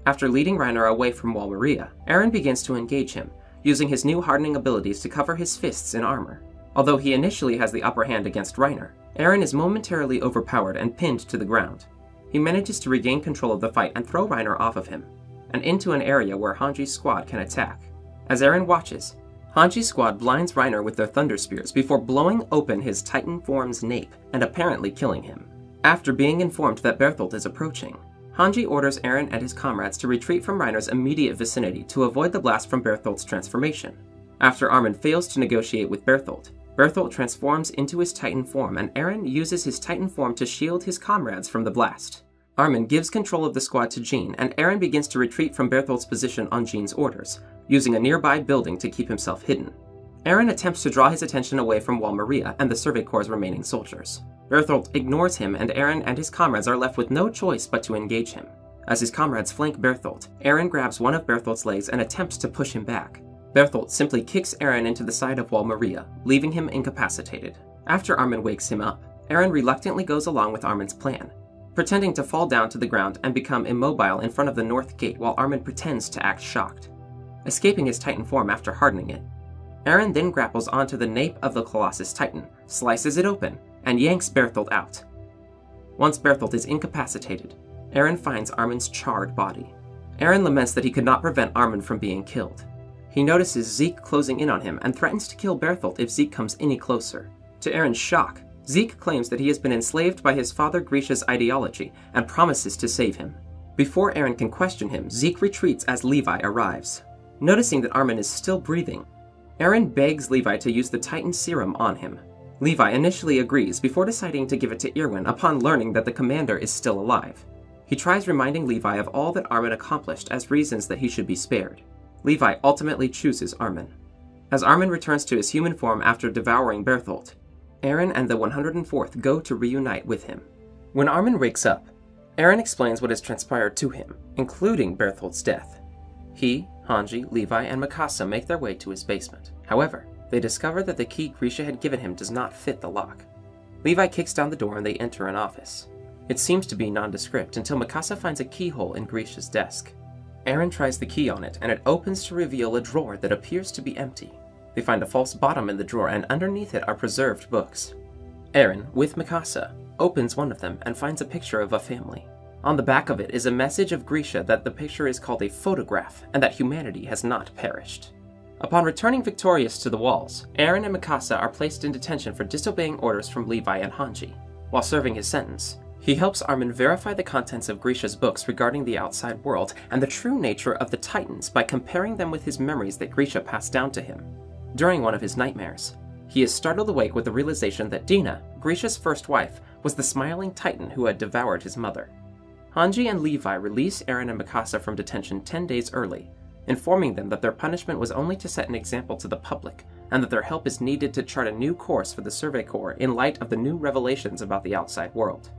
After leading Reiner away from Wall Maria, Eren begins to engage him, using his new hardening abilities to cover his fists in armor. Although he initially has the upper hand against Reiner, Eren is momentarily overpowered and pinned to the ground. He manages to regain control of the fight and throw Reiner off of him, and into an area where Hanji's squad can attack. As Eren watches, Hanji's squad blinds Reiner with their thunder spears before blowing open his Titan form's nape and apparently killing him. After being informed that Bertholdt is approaching, Hanji orders Eren and his comrades to retreat from Reiner's immediate vicinity to avoid the blast from Bertholdt's transformation. After Armin fails to negotiate with Bertholdt, Bertholdt transforms into his Titan form, and Eren uses his Titan form to shield his comrades from the blast. Armin gives control of the squad to Jean, and Eren begins to retreat from Bertholdt's position on Jean's orders, using a nearby building to keep himself hidden. Eren attempts to draw his attention away from Wall Maria and the Survey Corps' remaining soldiers. Bertholdt ignores him, and Eren and his comrades are left with no choice but to engage him. As his comrades flank Bertholdt, Eren grabs one of Bertholdt's legs and attempts to push him back. Bertholdt simply kicks Eren into the side of Wall Maria, leaving him incapacitated. After Armin wakes him up, Eren reluctantly goes along with Armin's plan, pretending to fall down to the ground and become immobile in front of the north gate while Armin pretends to act shocked. Escaping his Titan form after hardening it, Eren then grapples onto the nape of the Colossus Titan, slices it open, and yanks Bertholdt out. Once Bertholdt is incapacitated, Eren finds Armin's charred body. Eren laments that he could not prevent Armin from being killed. He notices Zeke closing in on him and threatens to kill Bertholdt if Zeke comes any closer. To Eren's shock, Zeke claims that he has been enslaved by his father 𝐕𝐢𝐴's ideology and promises to save him. Before Eren can question him, Zeke retreats as Levi arrives. Noticing that Armin is still breathing, Eren begs Levi to use the Titan serum on him. Levi initially agrees before deciding to give it to 𝐕𝐼𝐼n upon learning that the commander is still alive. He tries reminding Levi of all that Armin accomplished as reasons that he should be spared. Levi ultimately chooses Armin. As Armin returns to his human form after devouring Bertholdt, Eren and the 104th go to reunite with him. When Armin wakes up, Eren explains what has transpired to him, including Bertholdt's death. He, Hanji, Levi, and Mikasa make their way to his basement. However, they discover that the key 𝐕𝐢𝐴 had given him does not fit the lock. Levi kicks down the door and they enter an office. It seems to be nondescript until Mikasa finds a keyhole in 𝐕𝐲𝐴's desk. Eren tries the key on it, and it opens to reveal a drawer that appears to be empty. They find a false bottom in the drawer, and underneath it are preserved books. Eren, with Mikasa, opens one of them and finds a picture of a family. On the back of it is a message of 𝐕𝐲𝐴 that the picture is called a photograph, and that humanity has not perished. Upon returning victorious to the walls, Eren and Mikasa are placed in detention for disobeying orders from Levi and Hanji. While serving his sentence, he helps Armin verify the contents of 𝐕𝐲𝐴's books regarding the outside world and the true nature of the Titans by comparing them with his memories that 𝐕𝐲𝐴 passed down to him. During one of his nightmares, he is startled awake with the realization that Dina, 𝐕𝐲𝐴's first wife, was the smiling Titan who had devoured his mother. Hanji and Levi release Eren and Mikasa from detention 10 days early, informing them that their punishment was only to set an example to the public, and that their help is needed to chart a new course for the Survey Corps in light of the new revelations about the outside world.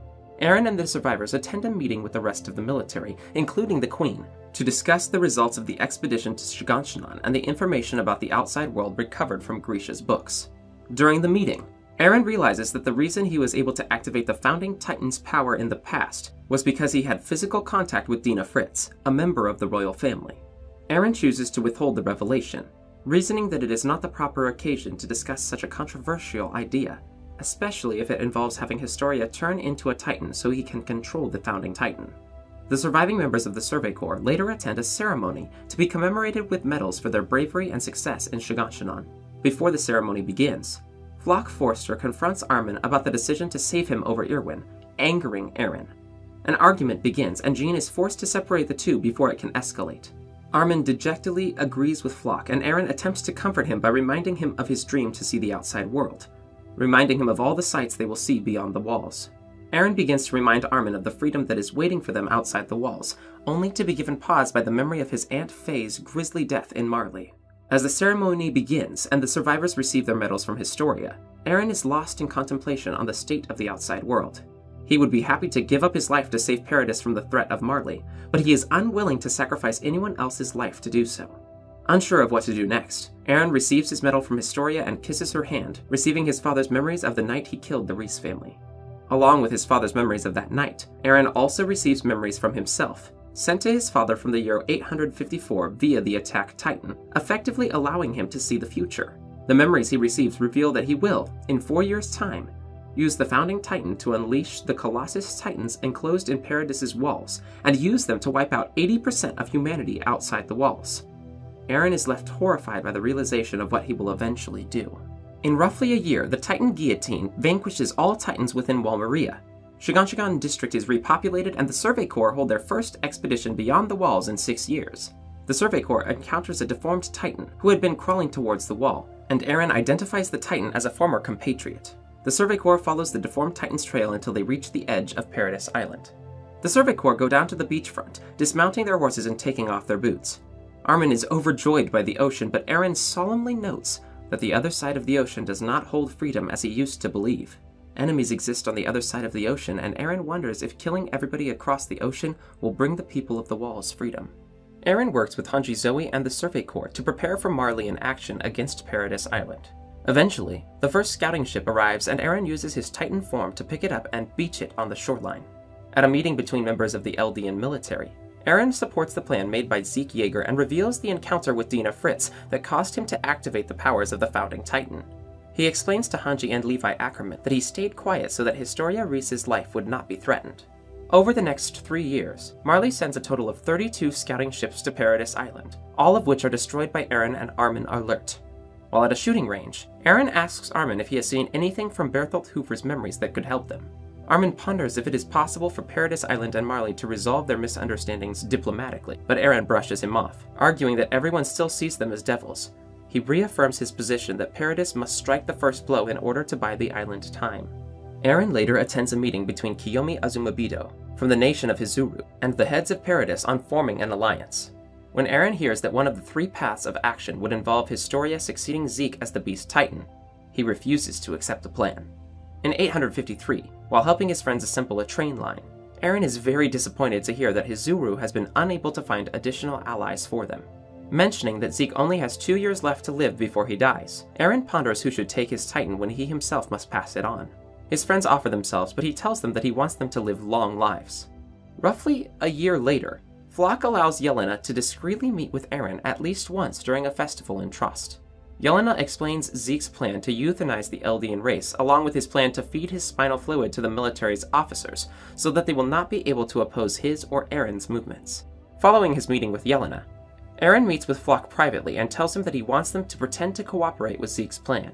Eren and the survivors attend a meeting with the rest of the military, including the Queen, to discuss the results of the expedition to 𝐵𝐺𝐸 and the information about the outside world recovered from 𝐕𝐲𝐴's books. During the meeting, Eren realizes that the reason he was able to activate the founding Titan's power in the past was because he had physical contact with Dina Fritz, a member of the royal family. Eren chooses to withhold the revelation, reasoning that it is not the proper occasion to discuss such a controversial idea, especially if it involves having Historia turn into a Titan so he can control the founding Titan. The surviving members of the Survey Corps later attend a ceremony to be commemorated with medals for their bravery and success in 𝐵𝐺𝐸. Before the ceremony begins, Floch Forster confronts Armin about the decision to save him over 𝐕𝐼𝐼n, angering Eren. An argument begins, and Jean is forced to separate the two before it can escalate. Armin dejectedly agrees with Floch, and Eren attempts to comfort him by reminding him of his dream to see the outside world, reminding him of all the sights they will see beyond the walls. Eren begins to remind Armin of the freedom that is waiting for them outside the walls, only to be given pause by the memory of his Aunt Faye's grisly death in Marley. As the ceremony begins and the survivors receive their medals from Historia, Eren is lost in contemplation on the state of the outside world. He would be happy to give up his life to save PARADIS from the threat of Marley, but he is unwilling to sacrifice anyone else's life to do so. Unsure of what to do next, Eren receives his medal from Historia and kisses her hand, receiving his father's memories of the night he killed the Reese family. Along with his father's memories of that night, Eren also receives memories from himself, sent to his father from the year 854 via the attack Titan, effectively allowing him to see the future. The memories he receives reveal that he will, in 4 years' time, use the founding Titan to unleash the Colossus Titans enclosed in Paradis's walls, and use them to wipe out 80% of humanity outside the walls. Eren is left horrified by the realization of what he will eventually do. In roughly a year, the Titan guillotine vanquishes all Titans within Wall Maria. 𝐿𝐵𝐺𝐵 district is repopulated, and the Survey Corps hold their first expedition beyond the walls in 6 years. The Survey Corps encounters a deformed Titan who had been crawling towards the wall, and Eren identifies the Titan as a former compatriot. The Survey Corps follows the deformed Titan's trail until they reach the edge of Paradis Island. The Survey Corps go down to the beachfront, dismounting their horses and taking off their boots. Armin is overjoyed by the ocean, but Eren solemnly notes that the other side of the ocean does not hold freedom as he used to believe. Enemies exist on the other side of the ocean, and Eren wonders if killing everybody across the ocean will bring the people of the walls freedom. Eren works with Hanji Zoe and the Survey Corps to prepare for Marley in action against Paradis Island. Eventually, the first scouting ship arrives, and Eren uses his Titan form to pick it up and beach it on the shoreline. At a meeting between members of the Eldian military, Eren supports the plan made by Zeke Yeager and reveals the encounter with Dina Fritz that caused him to activate the powers of the founding Titan. He explains to Hanji and Levi Ackerman that he stayed quiet so that Historia Reese's life would not be threatened. Over the next 3 years, Marley sends a total of 32 scouting ships to Paradis Island, all of which are destroyed by Eren and Armin alert. While at a shooting range, Eren asks Armin if he has seen anything from Berthold Hoover's memories that could help them. Armin ponders if it is possible for Paradis Island and Marley to resolve their misunderstandings diplomatically, but Eren brushes him off, arguing that everyone still sees them as devils. He reaffirms his position that Paradis must strike the first blow in order to buy the island time. Eren later attends a meeting between Kiyomi Azumabido, from the nation of Hizuru, and the heads of Paradis on forming an alliance. When Eren hears that one of the 3 paths of action would involve Historia succeeding Zeke as the Beast Titan, he refuses to accept the plan. In 853, while helping his friends assemble a train line, Eren is very disappointed to hear that Hizuru has been unable to find additional allies for them. Mentioning that Zeke only has 2 years left to live before he dies, Eren ponders who should take his Titan when he himself must pass it on. His friends offer themselves, but he tells them that he wants them to live long lives. Roughly a year later, Floch allows Yelena to discreetly meet with Eren at least once during a festival in Trust. Yelena explains Zeke's plan to euthanize the Eldian race, along with his plan to feed his spinal fluid to the military's officers, so that they will not be able to oppose his or Eren's movements. Following his meeting with Yelena, Eren meets with Floch privately and tells him that he wants them to pretend to cooperate with Zeke's plan.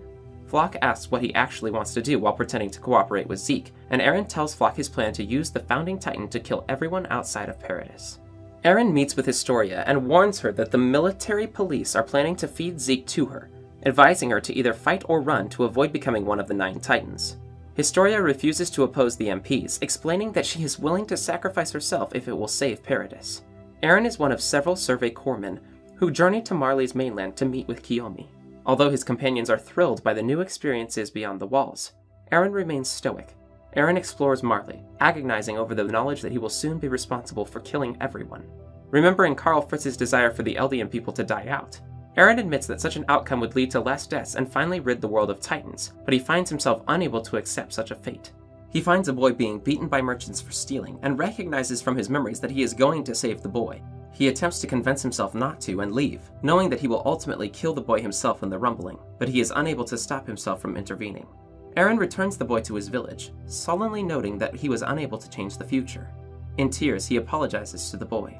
Floch asks what he actually wants to do while pretending to cooperate with Zeke, and Eren tells Floch his plan to use the founding Titan to kill everyone outside of Paradis. Eren meets with Historia and warns her that the military police are planning to feed Zeke to her, advising her to either fight or run to avoid becoming one of the 9 Titans. Historia refuses to oppose the MPs, explaining that she is willing to sacrifice herself if it will save Paradis. Eren is one of several Survey Corpsmen who journey to Marley's mainland to meet with Kiyomi. Although his companions are thrilled by the new experiences beyond the walls, Eren remains stoic. Eren explores Marley, agonizing over the knowledge that he will soon be responsible for killing everyone. Remembering Karl Fritz's desire for the Eldian people to die out, Eren admits that such an outcome would lead to less deaths and finally rid the world of Titans, but he finds himself unable to accept such a fate. He finds a boy being beaten by merchants for stealing, and recognizes from his memories that he is going to save the boy. He attempts to convince himself not to and leave, knowing that he will ultimately kill the boy himself in the rumbling, but he is unable to stop himself from intervening. Eren returns the boy to his village, sullenly noting that he was unable to change the future. In tears, he apologizes to the boy.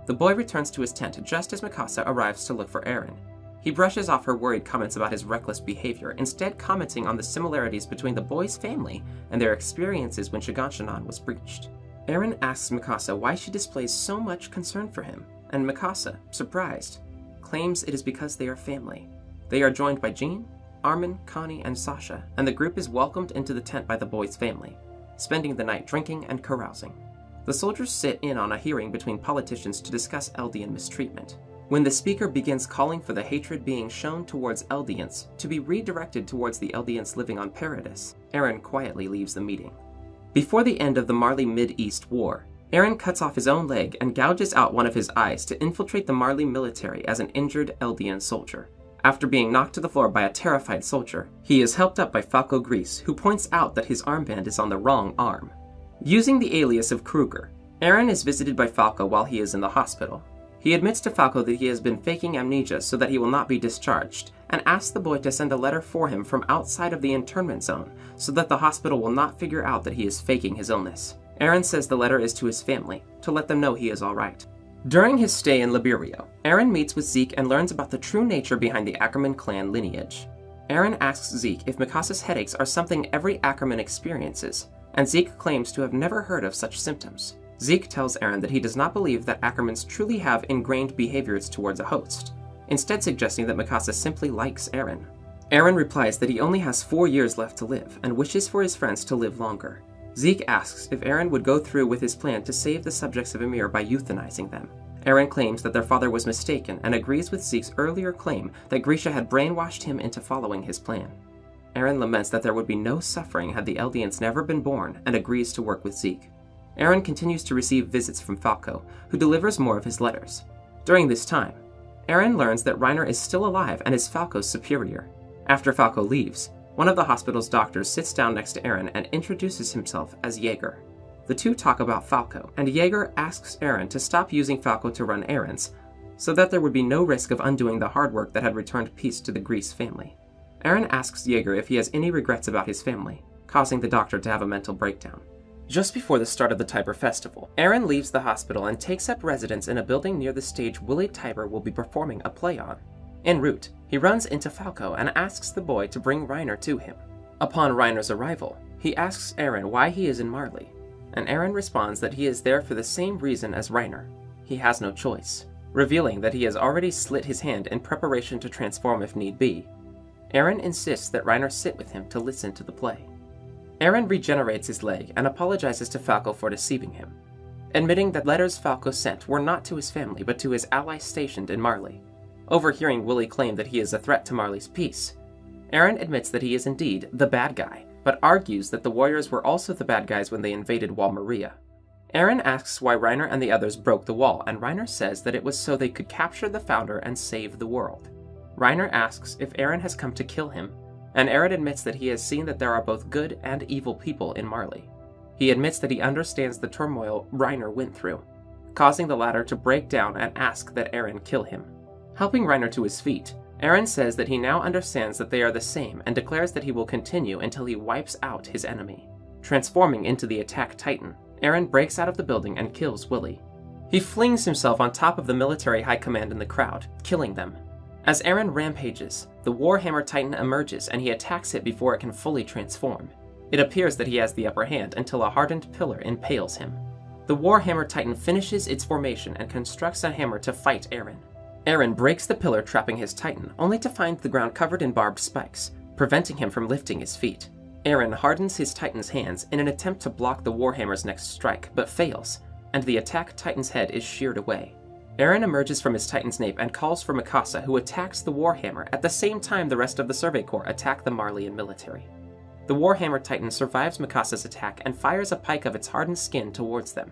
The boy returns to his tent just as Mikasa arrives to look for Eren. He brushes off her worried comments about his reckless behavior, instead commenting on the similarities between the boy's family and their experiences when Shiganshina was breached. Eren asks Mikasa why she displays so much concern for him, and Mikasa, surprised, claims it is because they are family. They are joined by Jean, Armin, Connie, and Sasha, and the group is welcomed into the tent by the boy's family, spending the night drinking and carousing. The soldiers sit in on a hearing between politicians to discuss Eldian mistreatment. When the speaker begins calling for the hatred being shown towards Eldians to be redirected towards the Eldians living on Paradis, Eren quietly leaves the meeting. Before the end of the Marley Mid-East War, Eren cuts off his own leg and gouges out one of his eyes to infiltrate the Marley military as an injured Eldian soldier. After being knocked to the floor by a terrified soldier, he is helped up by Falco Grease, who points out that his armband is on the wrong arm. Using the alias of Kruger, Eren is visited by Falco while he is in the hospital. He admits to Falco that he has been faking amnesia so that he will not be discharged, and asks the boy to send a letter for him from outside of the internment zone so that the hospital will not figure out that he is faking his illness. Eren says the letter is to his family, to let them know he is alright. During his stay in Liberio, Eren meets with Zeke and learns about the true nature behind the Ackerman clan lineage. Eren asks Zeke if Mikasa's headaches are something every Ackerman experiences, and Zeke claims to have never heard of such symptoms. Zeke tells Eren that he does not believe that Ackermans truly have ingrained behaviors towards a host, instead suggesting that Mikasa simply likes Eren. Eren replies that he only has 4 years left to live, and wishes for his friends to live longer. Zeke asks if Eren would go through with his plan to save the subjects of Ymir by euthanizing them. Eren claims that their father was mistaken and agrees with Zeke's earlier claim that Grisha had brainwashed him into following his plan. Eren laments that there would be no suffering had the Eldians never been born and agrees to work with Zeke. Eren continues to receive visits from Falco, who delivers more of his letters. During this time, Eren learns that Reiner is still alive and is Falco's superior. After Falco leaves, one of the hospital's doctors sits down next to Eren and introduces himself as Yeager. The two talk about Falco, and Yeager asks Eren to stop using Falco to run errands, so that there would be no risk of undoing the hard work that had returned peace to the Grease family. Eren asks Yeager if he has any regrets about his family, causing the doctor to have a mental breakdown. Just before the start of the Tiber Festival, Eren leaves the hospital and takes up residence in a building near the stage Willy Tiber will be performing a play on. En route, he runs into Falco and asks the boy to bring Reiner to him. Upon Reiner's arrival, he asks Eren why he is in Marley, and Eren responds that he is there for the same reason as Reiner. He has no choice, revealing that he has already slit his hand in preparation to transform if need be. Eren insists that Reiner sit with him to listen to the play. Eren regenerates his leg and apologizes to Falco for deceiving him, admitting that letters Falco sent were not to his family but to his allies stationed in Marley. Overhearing Willy claim that he is a threat to Marley's peace, Eren admits that he is indeed the bad guy, but argues that the warriors were also the bad guys when they invaded Wall Maria. Eren asks why Reiner and the others broke the wall, and Reiner says that it was so they could capture the Founder and save the world. Reiner asks if Eren has come to kill him, and Eren admits that he has seen that there are both good and evil people in Marley. He admits that he understands the turmoil Reiner went through, causing the latter to break down and ask that Eren kill him. Helping Reiner to his feet, Eren says that he now understands that they are the same and declares that he will continue until he wipes out his enemy. Transforming into the Attack Titan, Eren breaks out of the building and kills Willy. He flings himself on top of the military high command in the crowd, killing them. As Eren rampages, the Warhammer Titan emerges and he attacks it before it can fully transform. It appears that he has the upper hand until a hardened pillar impales him. The Warhammer Titan finishes its formation and constructs a hammer to fight Eren. Eren breaks the pillar trapping his Titan, only to find the ground covered in barbed spikes, preventing him from lifting his feet. Eren hardens his Titan's hands in an attempt to block the Warhammer's next strike, but fails, and the Attack Titan's head is sheared away. Eren emerges from his Titan's nape and calls for Mikasa, who attacks the Warhammer at the same time the rest of the Survey Corps attack the Marleyan military. The Warhammer Titan survives Mikasa's attack and fires a pike of its hardened skin towards them.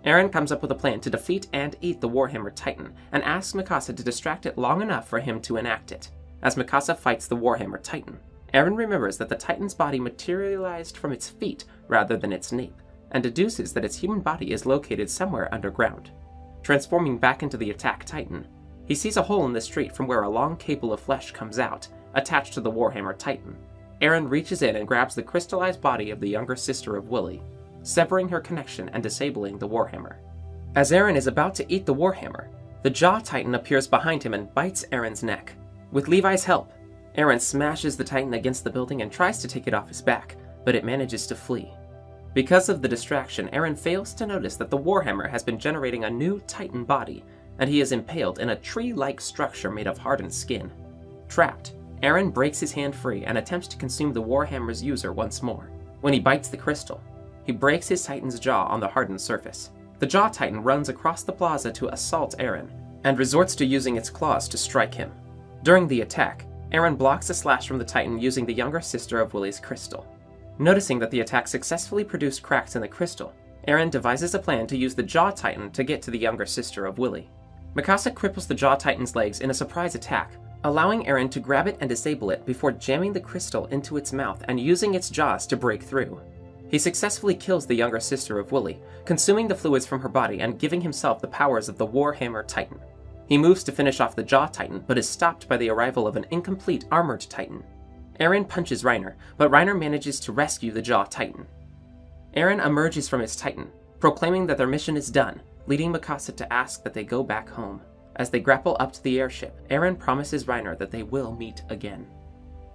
Eren comes up with a plan to defeat and eat the Warhammer Titan, and asks Mikasa to distract it long enough for him to enact it. As Mikasa fights the Warhammer Titan, Eren remembers that the Titan's body materialized from its feet rather than its nape, and deduces that its human body is located somewhere underground. Transforming back into the Attack Titan, he sees a hole in the street from where a long cable of flesh comes out, attached to the Warhammer Titan. Eren reaches in and grabs the crystallized body of the younger sister of Willy, severing her connection and disabling the Warhammer. As Eren is about to eat the Warhammer, the Jaw Titan appears behind him and bites Eren's neck. With Levi's help, Eren smashes the Titan against the building and tries to take it off his back, but it manages to flee. Because of the distraction, Eren fails to notice that the Warhammer has been generating a new Titan body, and he is impaled in a tree-like structure made of hardened skin. Trapped, Eren breaks his hand free and attempts to consume the Warhammer's user once more. When he bites the crystal, he breaks his Titan's jaw on the hardened surface. The Jaw Titan runs across the plaza to assault Eren, and resorts to using its claws to strike him. During the attack, Eren blocks a slash from the Titan using the younger sister of Willy's crystal. Noticing that the attack successfully produced cracks in the crystal, Eren devises a plan to use the Jaw Titan to get to the younger sister of Willy. Mikasa cripples the Jaw Titan's legs in a surprise attack, allowing Eren to grab it and disable it before jamming the crystal into its mouth and using its jaws to break through. He successfully kills the younger sister of Willy, consuming the fluids from her body and giving himself the powers of the Warhammer Titan. He moves to finish off the Jaw Titan, but is stopped by the arrival of an incomplete armored Titan. Eren punches Reiner, but Reiner manages to rescue the Jaw Titan. Eren emerges from his Titan, proclaiming that their mission is done, leading Mikasa to ask that they go back home. As they grapple up to the airship, Eren promises Reiner that they will meet again.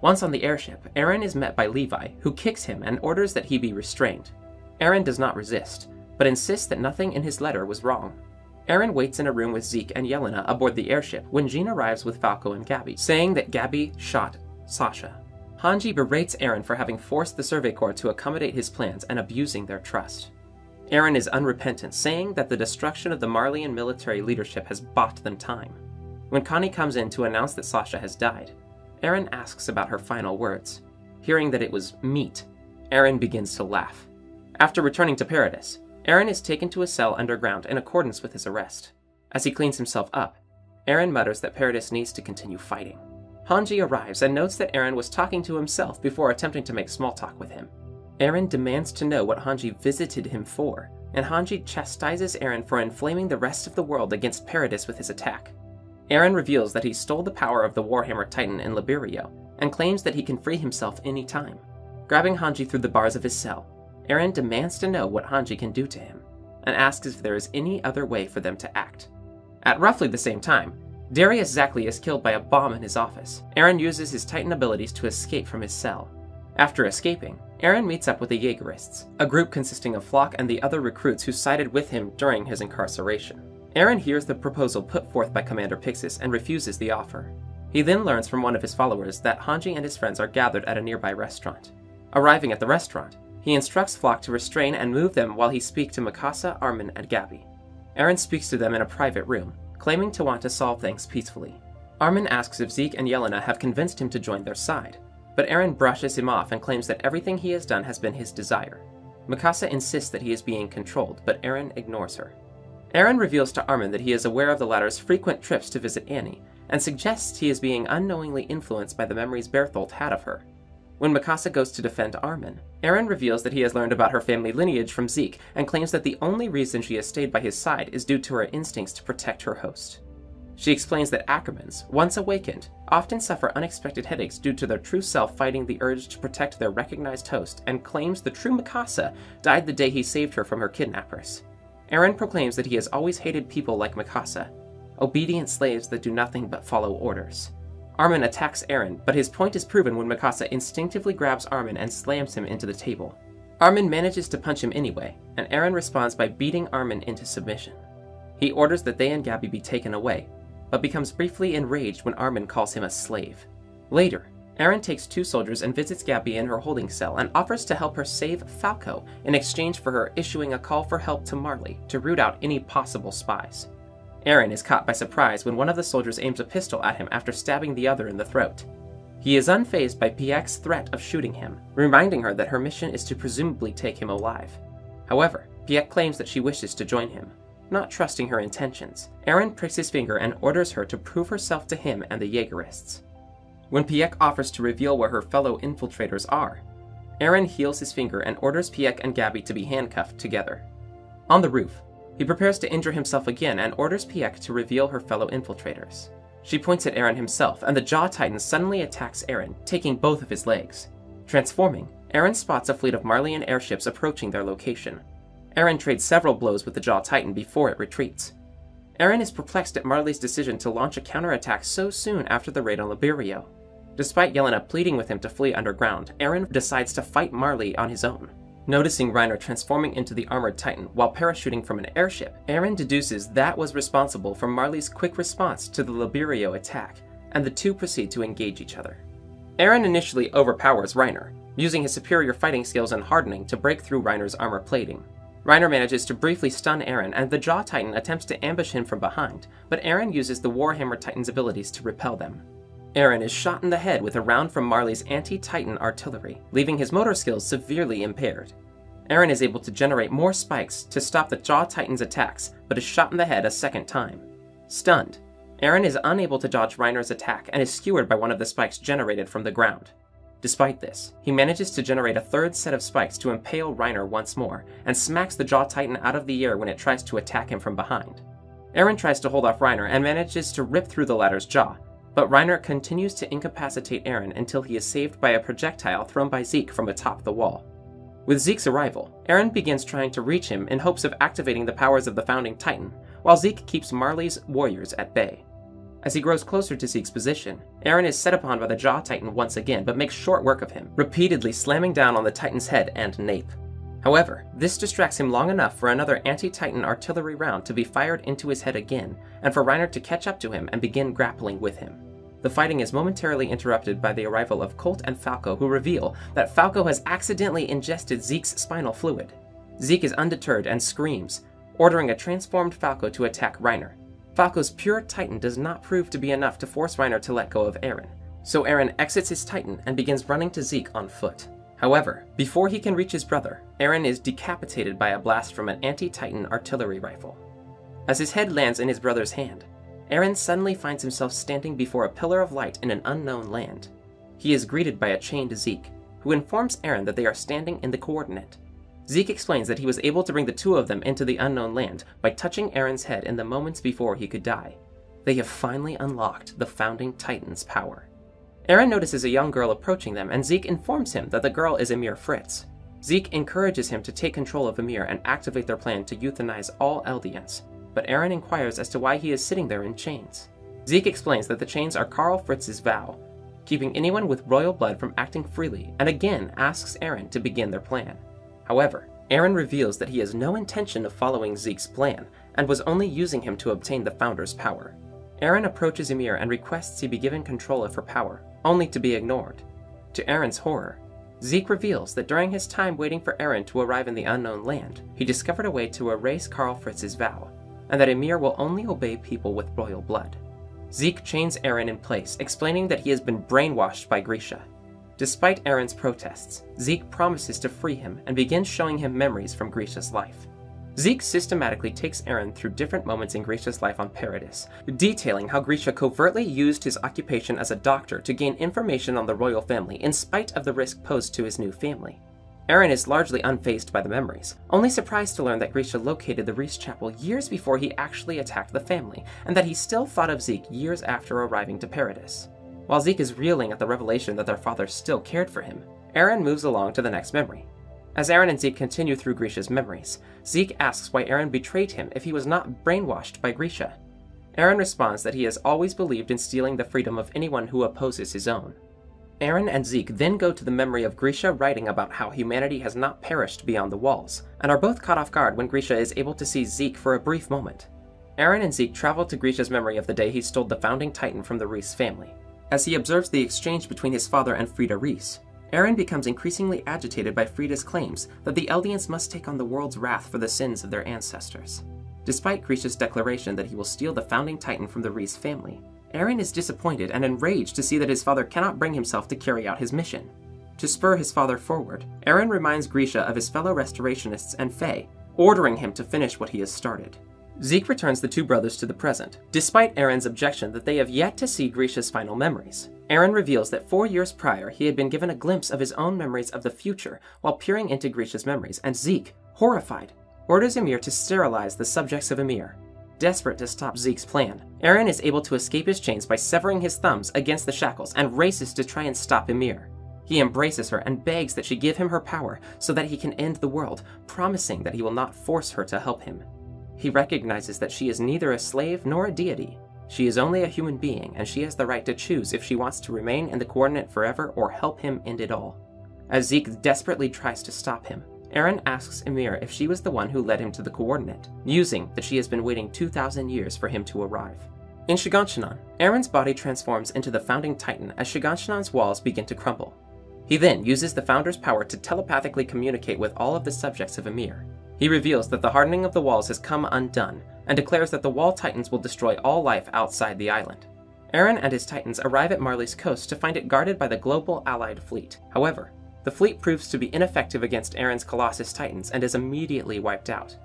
Once on the airship, Eren is met by Levi, who kicks him and orders that he be restrained. Eren does not resist, but insists that nothing in his letter was wrong. Eren waits in a room with Zeke and Yelena aboard the airship when Jean arrives with Falco and Gabi, saying that Gabi shot Sasha. Hanji berates Eren for having forced the Survey Corps to accommodate his plans and abusing their trust. Eren is unrepentant, saying that the destruction of the Marleyan military leadership has bought them time. When Connie comes in to announce that Sasha has died, Eren asks about her final words. Hearing that it was meat, Eren begins to laugh. After returning to Paradis, Eren is taken to a cell underground in accordance with his arrest. As he cleans himself up, Eren mutters that Paradis needs to continue fighting. Hanji arrives and notes that Eren was talking to himself before attempting to make small talk with him. Eren demands to know what Hanji visited him for, and Hanji chastises Eren for inflaming the rest of the world against Paradis with his attack. Eren reveals that he stole the power of the Warhammer Titan in Liberio, and claims that he can free himself any time. Grabbing Hanji through the bars of his cell, Eren demands to know what Hanji can do to him, and asks if there is any other way for them to act. At roughly the same time, Darius Zackley is killed by a bomb in his office. Eren uses his Titan abilities to escape from his cell. After escaping, Eren meets up with the Yeagerists, a group consisting of Floch and the other recruits who sided with him during his incarceration. Eren hears the proposal put forth by Commander Pixis and refuses the offer. He then learns from one of his followers that Hanji and his friends are gathered at a nearby restaurant. Arriving at the restaurant, he instructs Floch to restrain and move them while he speaks to Mikasa, Armin, and Gabi. Eren speaks to them in a private room, claiming to want to solve things peacefully. Armin asks if Zeke and Yelena have convinced him to join their side, but Eren brushes him off and claims that everything he has done has been his desire. Mikasa insists that he is being controlled, but Eren ignores her. Eren reveals to Armin that he is aware of the latter's frequent trips to visit Annie, and suggests he is being unknowingly influenced by the memories Bertholdt had of her. When Mikasa goes to defend Armin, Eren reveals that he has learned about her family lineage from Zeke and claims that the only reason she has stayed by his side is due to her instincts to protect her host. She explains that Ackermans, once awakened, often suffer unexpected headaches due to their true self fighting the urge to protect their recognized host, and claims the true Mikasa died the day he saved her from her kidnappers. Eren proclaims that he has always hated people like Mikasa, obedient slaves that do nothing but follow orders. Armin attacks Eren, but his point is proven when Mikasa instinctively grabs Armin and slams him into the table. Armin manages to punch him anyway, and Eren responds by beating Armin into submission. He orders that they and Gabi be taken away, but becomes briefly enraged when Armin calls him a slave. Later, Eren takes 2 soldiers and visits Gabi in her holding cell and offers to help her save Falco in exchange for her issuing a call for help to Marley to root out any possible spies. Eren is caught by surprise when one of the soldiers aims a pistol at him after stabbing the other in the throat. He is unfazed by Pieck's threat of shooting him, reminding her that her mission is to presumably take him alive. However, Pieck claims that she wishes to join him. Not trusting her intentions, Eren pricks his finger and orders her to prove herself to him and the Yeagerists. When Pieck offers to reveal where her fellow infiltrators are, Eren heals his finger and orders Pieck and Gabi to be handcuffed together. On the roof, he prepares to injure himself again and orders Pieck to reveal her fellow infiltrators. She points at Eren himself, and the Jaw Titan suddenly attacks Eren, taking both of his legs. Transforming, Eren spots a fleet of Marleyan airships approaching their location. Eren trades several blows with the Jaw Titan before it retreats. Eren is perplexed at Marley's decision to launch a counterattack so soon after the raid on Liberio. Despite Yelena pleading with him to flee underground, Eren decides to fight Marley on his own. Noticing Reiner transforming into the armored Titan while parachuting from an airship, Eren deduces that was responsible for Marley's quick response to the Liberio attack, and the two proceed to engage each other. Eren initially overpowers Reiner, using his superior fighting skills and hardening to break through Reiner's armor plating. Reiner manages to briefly stun Eren, and the Jaw Titan attempts to ambush him from behind, but Eren uses the Warhammer Titan's abilities to repel them. Eren is shot in the head with a round from Marley's anti-Titan artillery, leaving his motor skills severely impaired. Eren is able to generate more spikes to stop the Jaw Titan's attacks, but is shot in the head a second time. Stunned, Eren is unable to dodge Reiner's attack and is skewered by one of the spikes generated from the ground. Despite this, he manages to generate a third set of spikes to impale Reiner once more, and smacks the Jaw Titan out of the air when it tries to attack him from behind. Eren tries to hold off Reiner and manages to rip through the latter's jaw, but Reiner continues to incapacitate Eren until he is saved by a projectile thrown by Zeke from atop the wall. With Zeke's arrival, Eren begins trying to reach him in hopes of activating the powers of the Founding Titan, while Zeke keeps Marley's warriors at bay. As he grows closer to Zeke's position, Eren is set upon by the Jaw Titan once again, but makes short work of him, repeatedly slamming down on the Titan's head and nape. However, this distracts him long enough for another anti-Titan artillery round to be fired into his head again, and for Reiner to catch up to him and begin grappling with him. The fighting is momentarily interrupted by the arrival of Colt and Falco, who reveal that Falco has accidentally ingested Zeke's spinal fluid. Zeke is undeterred and screams, ordering a transformed Falco to attack Reiner. Falco's pure Titan does not prove to be enough to force Reiner to let go of Eren, so Eren exits his Titan and begins running to Zeke on foot. However, before he can reach his brother, Eren is decapitated by a blast from an anti-Titan artillery rifle. As his head lands in his brother's hand, Eren suddenly finds himself standing before a pillar of light in an unknown land. He is greeted by a chained Zeke, who informs Eren that they are standing in the coordinate. Zeke explains that he was able to bring the two of them into the unknown land by touching Eren's head in the moments before he could die. They have finally unlocked the Founding Titan's power. Eren notices a young girl approaching them, and Zeke informs him that the girl is Ymir Fritz. Zeke encourages him to take control of Ymir and activate their plan to euthanize all Eldians, but Eren inquires as to why he is sitting there in chains. Zeke explains that the chains are Karl Fritz's vow, keeping anyone with royal blood from acting freely, and again asks Eren to begin their plan. However, Eren reveals that he has no intention of following Zeke's plan, and was only using him to obtain the Founder's power. Eren approaches Ymir and requests he be given control of her power, only to be ignored. To Eren's horror, Zeke reveals that during his time waiting for Eren to arrive in the unknown land, he discovered a way to erase Karl Fritz's vow, and that Ymir will only obey people with royal blood. Zeke chains Eren in place, explaining that he has been brainwashed by Grisha. Despite Eren's protests, Zeke promises to free him and begins showing him memories from Grisha's life. Zeke systematically takes Eren through different moments in Grisha's life on Paradis, detailing how Grisha covertly used his occupation as a doctor to gain information on the royal family in spite of the risk posed to his new family. Eren is largely unfazed by the memories, only surprised to learn that Grisha located the Reese Chapel years before he actually attacked the family, and that he still thought of Zeke years after arriving to Paradis. While Zeke is reeling at the revelation that their father still cared for him, Eren moves along to the next memory. As Eren and Zeke continue through Grisha's memories, Zeke asks why Eren betrayed him if he was not brainwashed by Grisha. Eren responds that he has always believed in stealing the freedom of anyone who opposes his own. Eren and Zeke then go to the memory of Grisha writing about how humanity has not perished beyond the walls, and are both caught off guard when Grisha is able to see Zeke for a brief moment. Eren and Zeke travel to Grisha's memory of the day he stole the Founding Titan from the Reese family. As he observes the exchange between his father and Frieda Reese, Eren becomes increasingly agitated by Frieda's claims that the Eldians must take on the world's wrath for the sins of their ancestors. Despite Grisha's declaration that he will steal the Founding Titan from the Reese family, Eren is disappointed and enraged to see that his father cannot bring himself to carry out his mission. To spur his father forward, Eren reminds Grisha of his fellow restorationists and Fae, ordering him to finish what he has started. Zeke returns the two brothers to the present, despite Eren's objection that they have yet to see Grisha's final memories. Eren reveals that 4 years prior he had been given a glimpse of his own memories of the future while peering into Grisha's memories, and Zeke, horrified, orders Ymir to sterilize the subjects of Ymir. Desperate to stop Zeke's plan, Eren is able to escape his chains by severing his thumbs against the shackles and races to try and stop Ymir. He embraces her and begs that she give him her power so that he can end the world, promising that he will not force her to help him. He recognizes that she is neither a slave nor a deity. She is only a human being, and she has the right to choose if she wants to remain in the coordinate forever or help him end it all. As Zeke desperately tries to stop him, Eren asks Ymir if she was the one who led him to the coordinate, musing that she has been waiting 2,000 years for him to arrive. In 𝐶𝐿, Eren's body transforms into the Founding Titan as 𝐶𝐿's walls begin to crumble. He then uses the Founder's power to telepathically communicate with all of the subjects of Ymir. He reveals that the hardening of the walls has come undone, and declares that the Wall Titans will destroy all life outside the island. Eren and his Titans arrive at Marley's coast to find it guarded by the global allied fleet. However, the fleet proves to be ineffective against Eren's Colossus Titans and is immediately wiped out.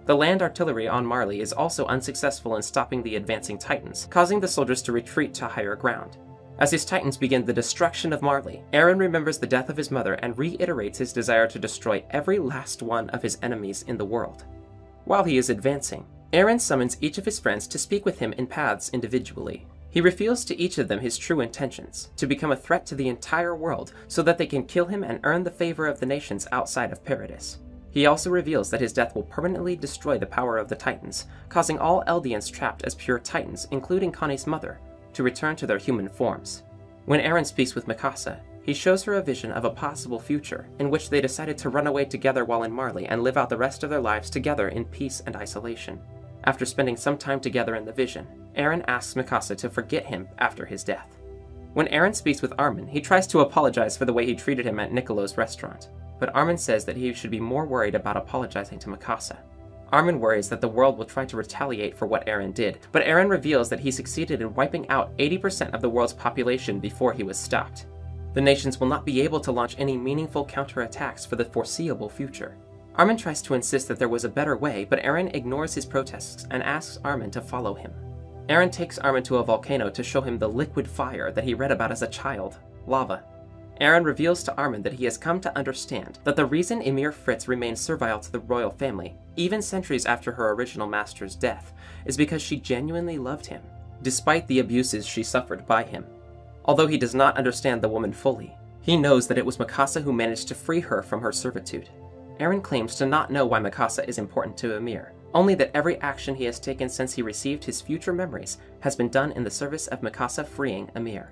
The land artillery on Marley is also unsuccessful in stopping the advancing Titans, causing the soldiers to retreat to higher ground. As his Titans begin the destruction of Marley, Eren remembers the death of his mother and reiterates his desire to destroy every last one of his enemies in the world. While he is advancing, Eren summons each of his friends to speak with him in paths individually. He reveals to each of them his true intentions, to become a threat to the entire world so that they can kill him and earn the favor of the nations outside of Paradis. He also reveals that his death will permanently destroy the power of the Titans, causing all Eldians trapped as pure Titans, including Connie's mother, to return to their human forms. When Eren speaks with Mikasa, he shows her a vision of a possible future in which they decided to run away together while in Marley and live out the rest of their lives together in peace and isolation. After spending some time together in the vision, Eren asks Mikasa to forget him after his death. When Eren speaks with Armin, he tries to apologize for the way he treated him at Niccolo's restaurant, but Armin says that he should be more worried about apologizing to Mikasa. Armin worries that the world will try to retaliate for what Eren did, but Eren reveals that he succeeded in wiping out 80% of the world's population before he was stopped. The nations will not be able to launch any meaningful counterattacks for the foreseeable future. Armin tries to insist that there was a better way, but Eren ignores his protests and asks Armin to follow him. Eren takes Armin to a volcano to show him the liquid fire that he read about as a child, lava. Eren reveals to Armin that he has come to understand that the reason Ymir Fritz remained servile to the royal family, even centuries after her original master's death, is because she genuinely loved him, despite the abuses she suffered by him. Although he does not understand the woman fully, he knows that it was Mikasa who managed to free her from her servitude. Eren claims to not know why Mikasa is important to Ymir, only that every action he has taken since he received his future memories has been done in the service of Mikasa freeing Ymir.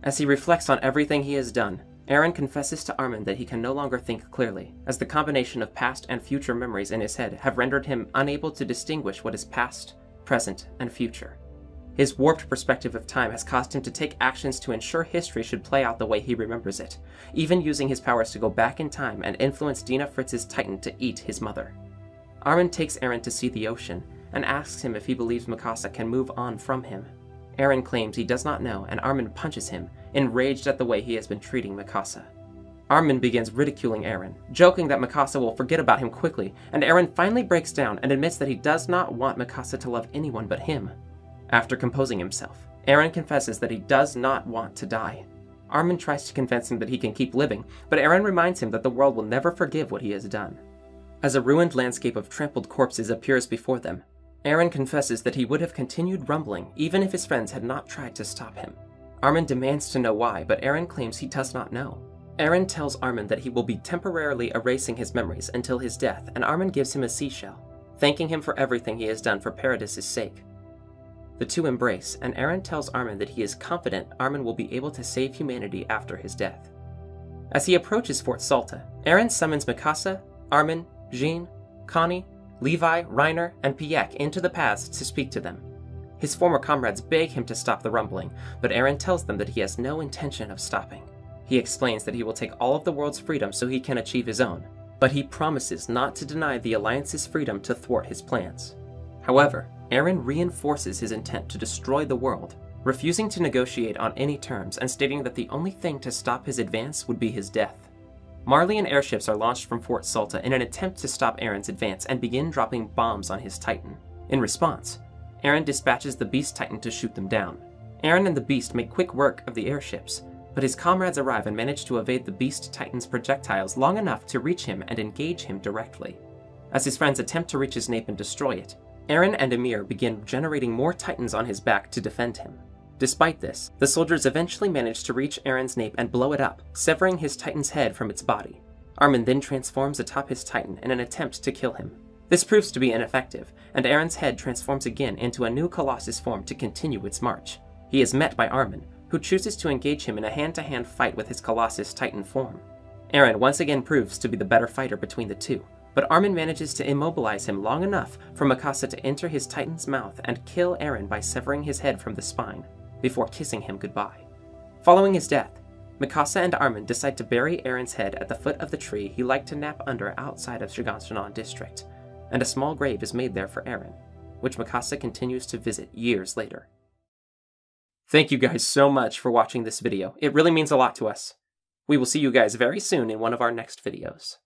As he reflects on everything he has done, Eren confesses to Armin that he can no longer think clearly, as the combination of past and future memories in his head have rendered him unable to distinguish what is past, present, and future. His warped perspective of time has caused him to take actions to ensure history should play out the way he remembers it, even using his powers to go back in time and influence Dina Fritz's Titan to eat his mother. Armin takes Eren to see the ocean, and asks him if he believes Mikasa can move on from him. Eren claims he does not know, and Armin punches him, enraged at the way he has been treating Mikasa. Armin begins ridiculing Eren, joking that Mikasa will forget about him quickly, and Eren finally breaks down and admits that he does not want Mikasa to love anyone but him. After composing himself, Eren confesses that he does not want to die. Armin tries to convince him that he can keep living, but Eren reminds him that the world will never forgive what he has done. As a ruined landscape of trampled corpses appears before them, Eren confesses that he would have continued rumbling even if his friends had not tried to stop him. Armin demands to know why, but Eren claims he does not know. Eren tells Armin that he will be temporarily erasing his memories until his death, and Armin gives him a seashell, thanking him for everything he has done for Paradis' sake. The two embrace, and Eren tells Armin that he is confident Armin will be able to save humanity after his death. As he approaches Fort Salta, Eren summons Mikasa, Armin, Jean, Connie, Levi, Reiner, and Pieck into the paths to speak to them. His former comrades beg him to stop the rumbling, but Eren tells them that he has no intention of stopping. He explains that he will take all of the world's freedom so he can achieve his own, but he promises not to deny the Alliance's freedom to thwart his plans. However, Eren reinforces his intent to destroy the world, refusing to negotiate on any terms and stating that the only thing to stop his advance would be his death. Marleyan airships are launched from Fort Salta in an attempt to stop Eren's advance and begin dropping bombs on his Titan. In response, Eren dispatches the Beast Titan to shoot them down. Eren and the Beast make quick work of the airships, but his comrades arrive and manage to evade the Beast Titan's projectiles long enough to reach him and engage him directly. As his friends attempt to reach his nape and destroy it, Eren and Ymir begin generating more Titans on his back to defend him. Despite this, the soldiers eventually manage to reach Eren's nape and blow it up, severing his Titan's head from its body. Armin then transforms atop his Titan in an attempt to kill him. This proves to be ineffective, and Eren's head transforms again into a new Colossus form to continue its march. He is met by Armin, who chooses to engage him in a hand-to-hand fight with his Colossus Titan form. Eren once again proves to be the better fighter between the two, but Armin manages to immobilize him long enough for Mikasa to enter his Titan's mouth and kill Eren by severing his head from the spine, before kissing him goodbye. Following his death, Mikasa and Armin decide to bury Eren's head at the foot of the tree he liked to nap under outside of Shiganshina district, and a small grave is made there for Eren, which Mikasa continues to visit years later. Thank you guys so much for watching this video. It really means a lot to us. We will see you guys very soon in one of our next videos.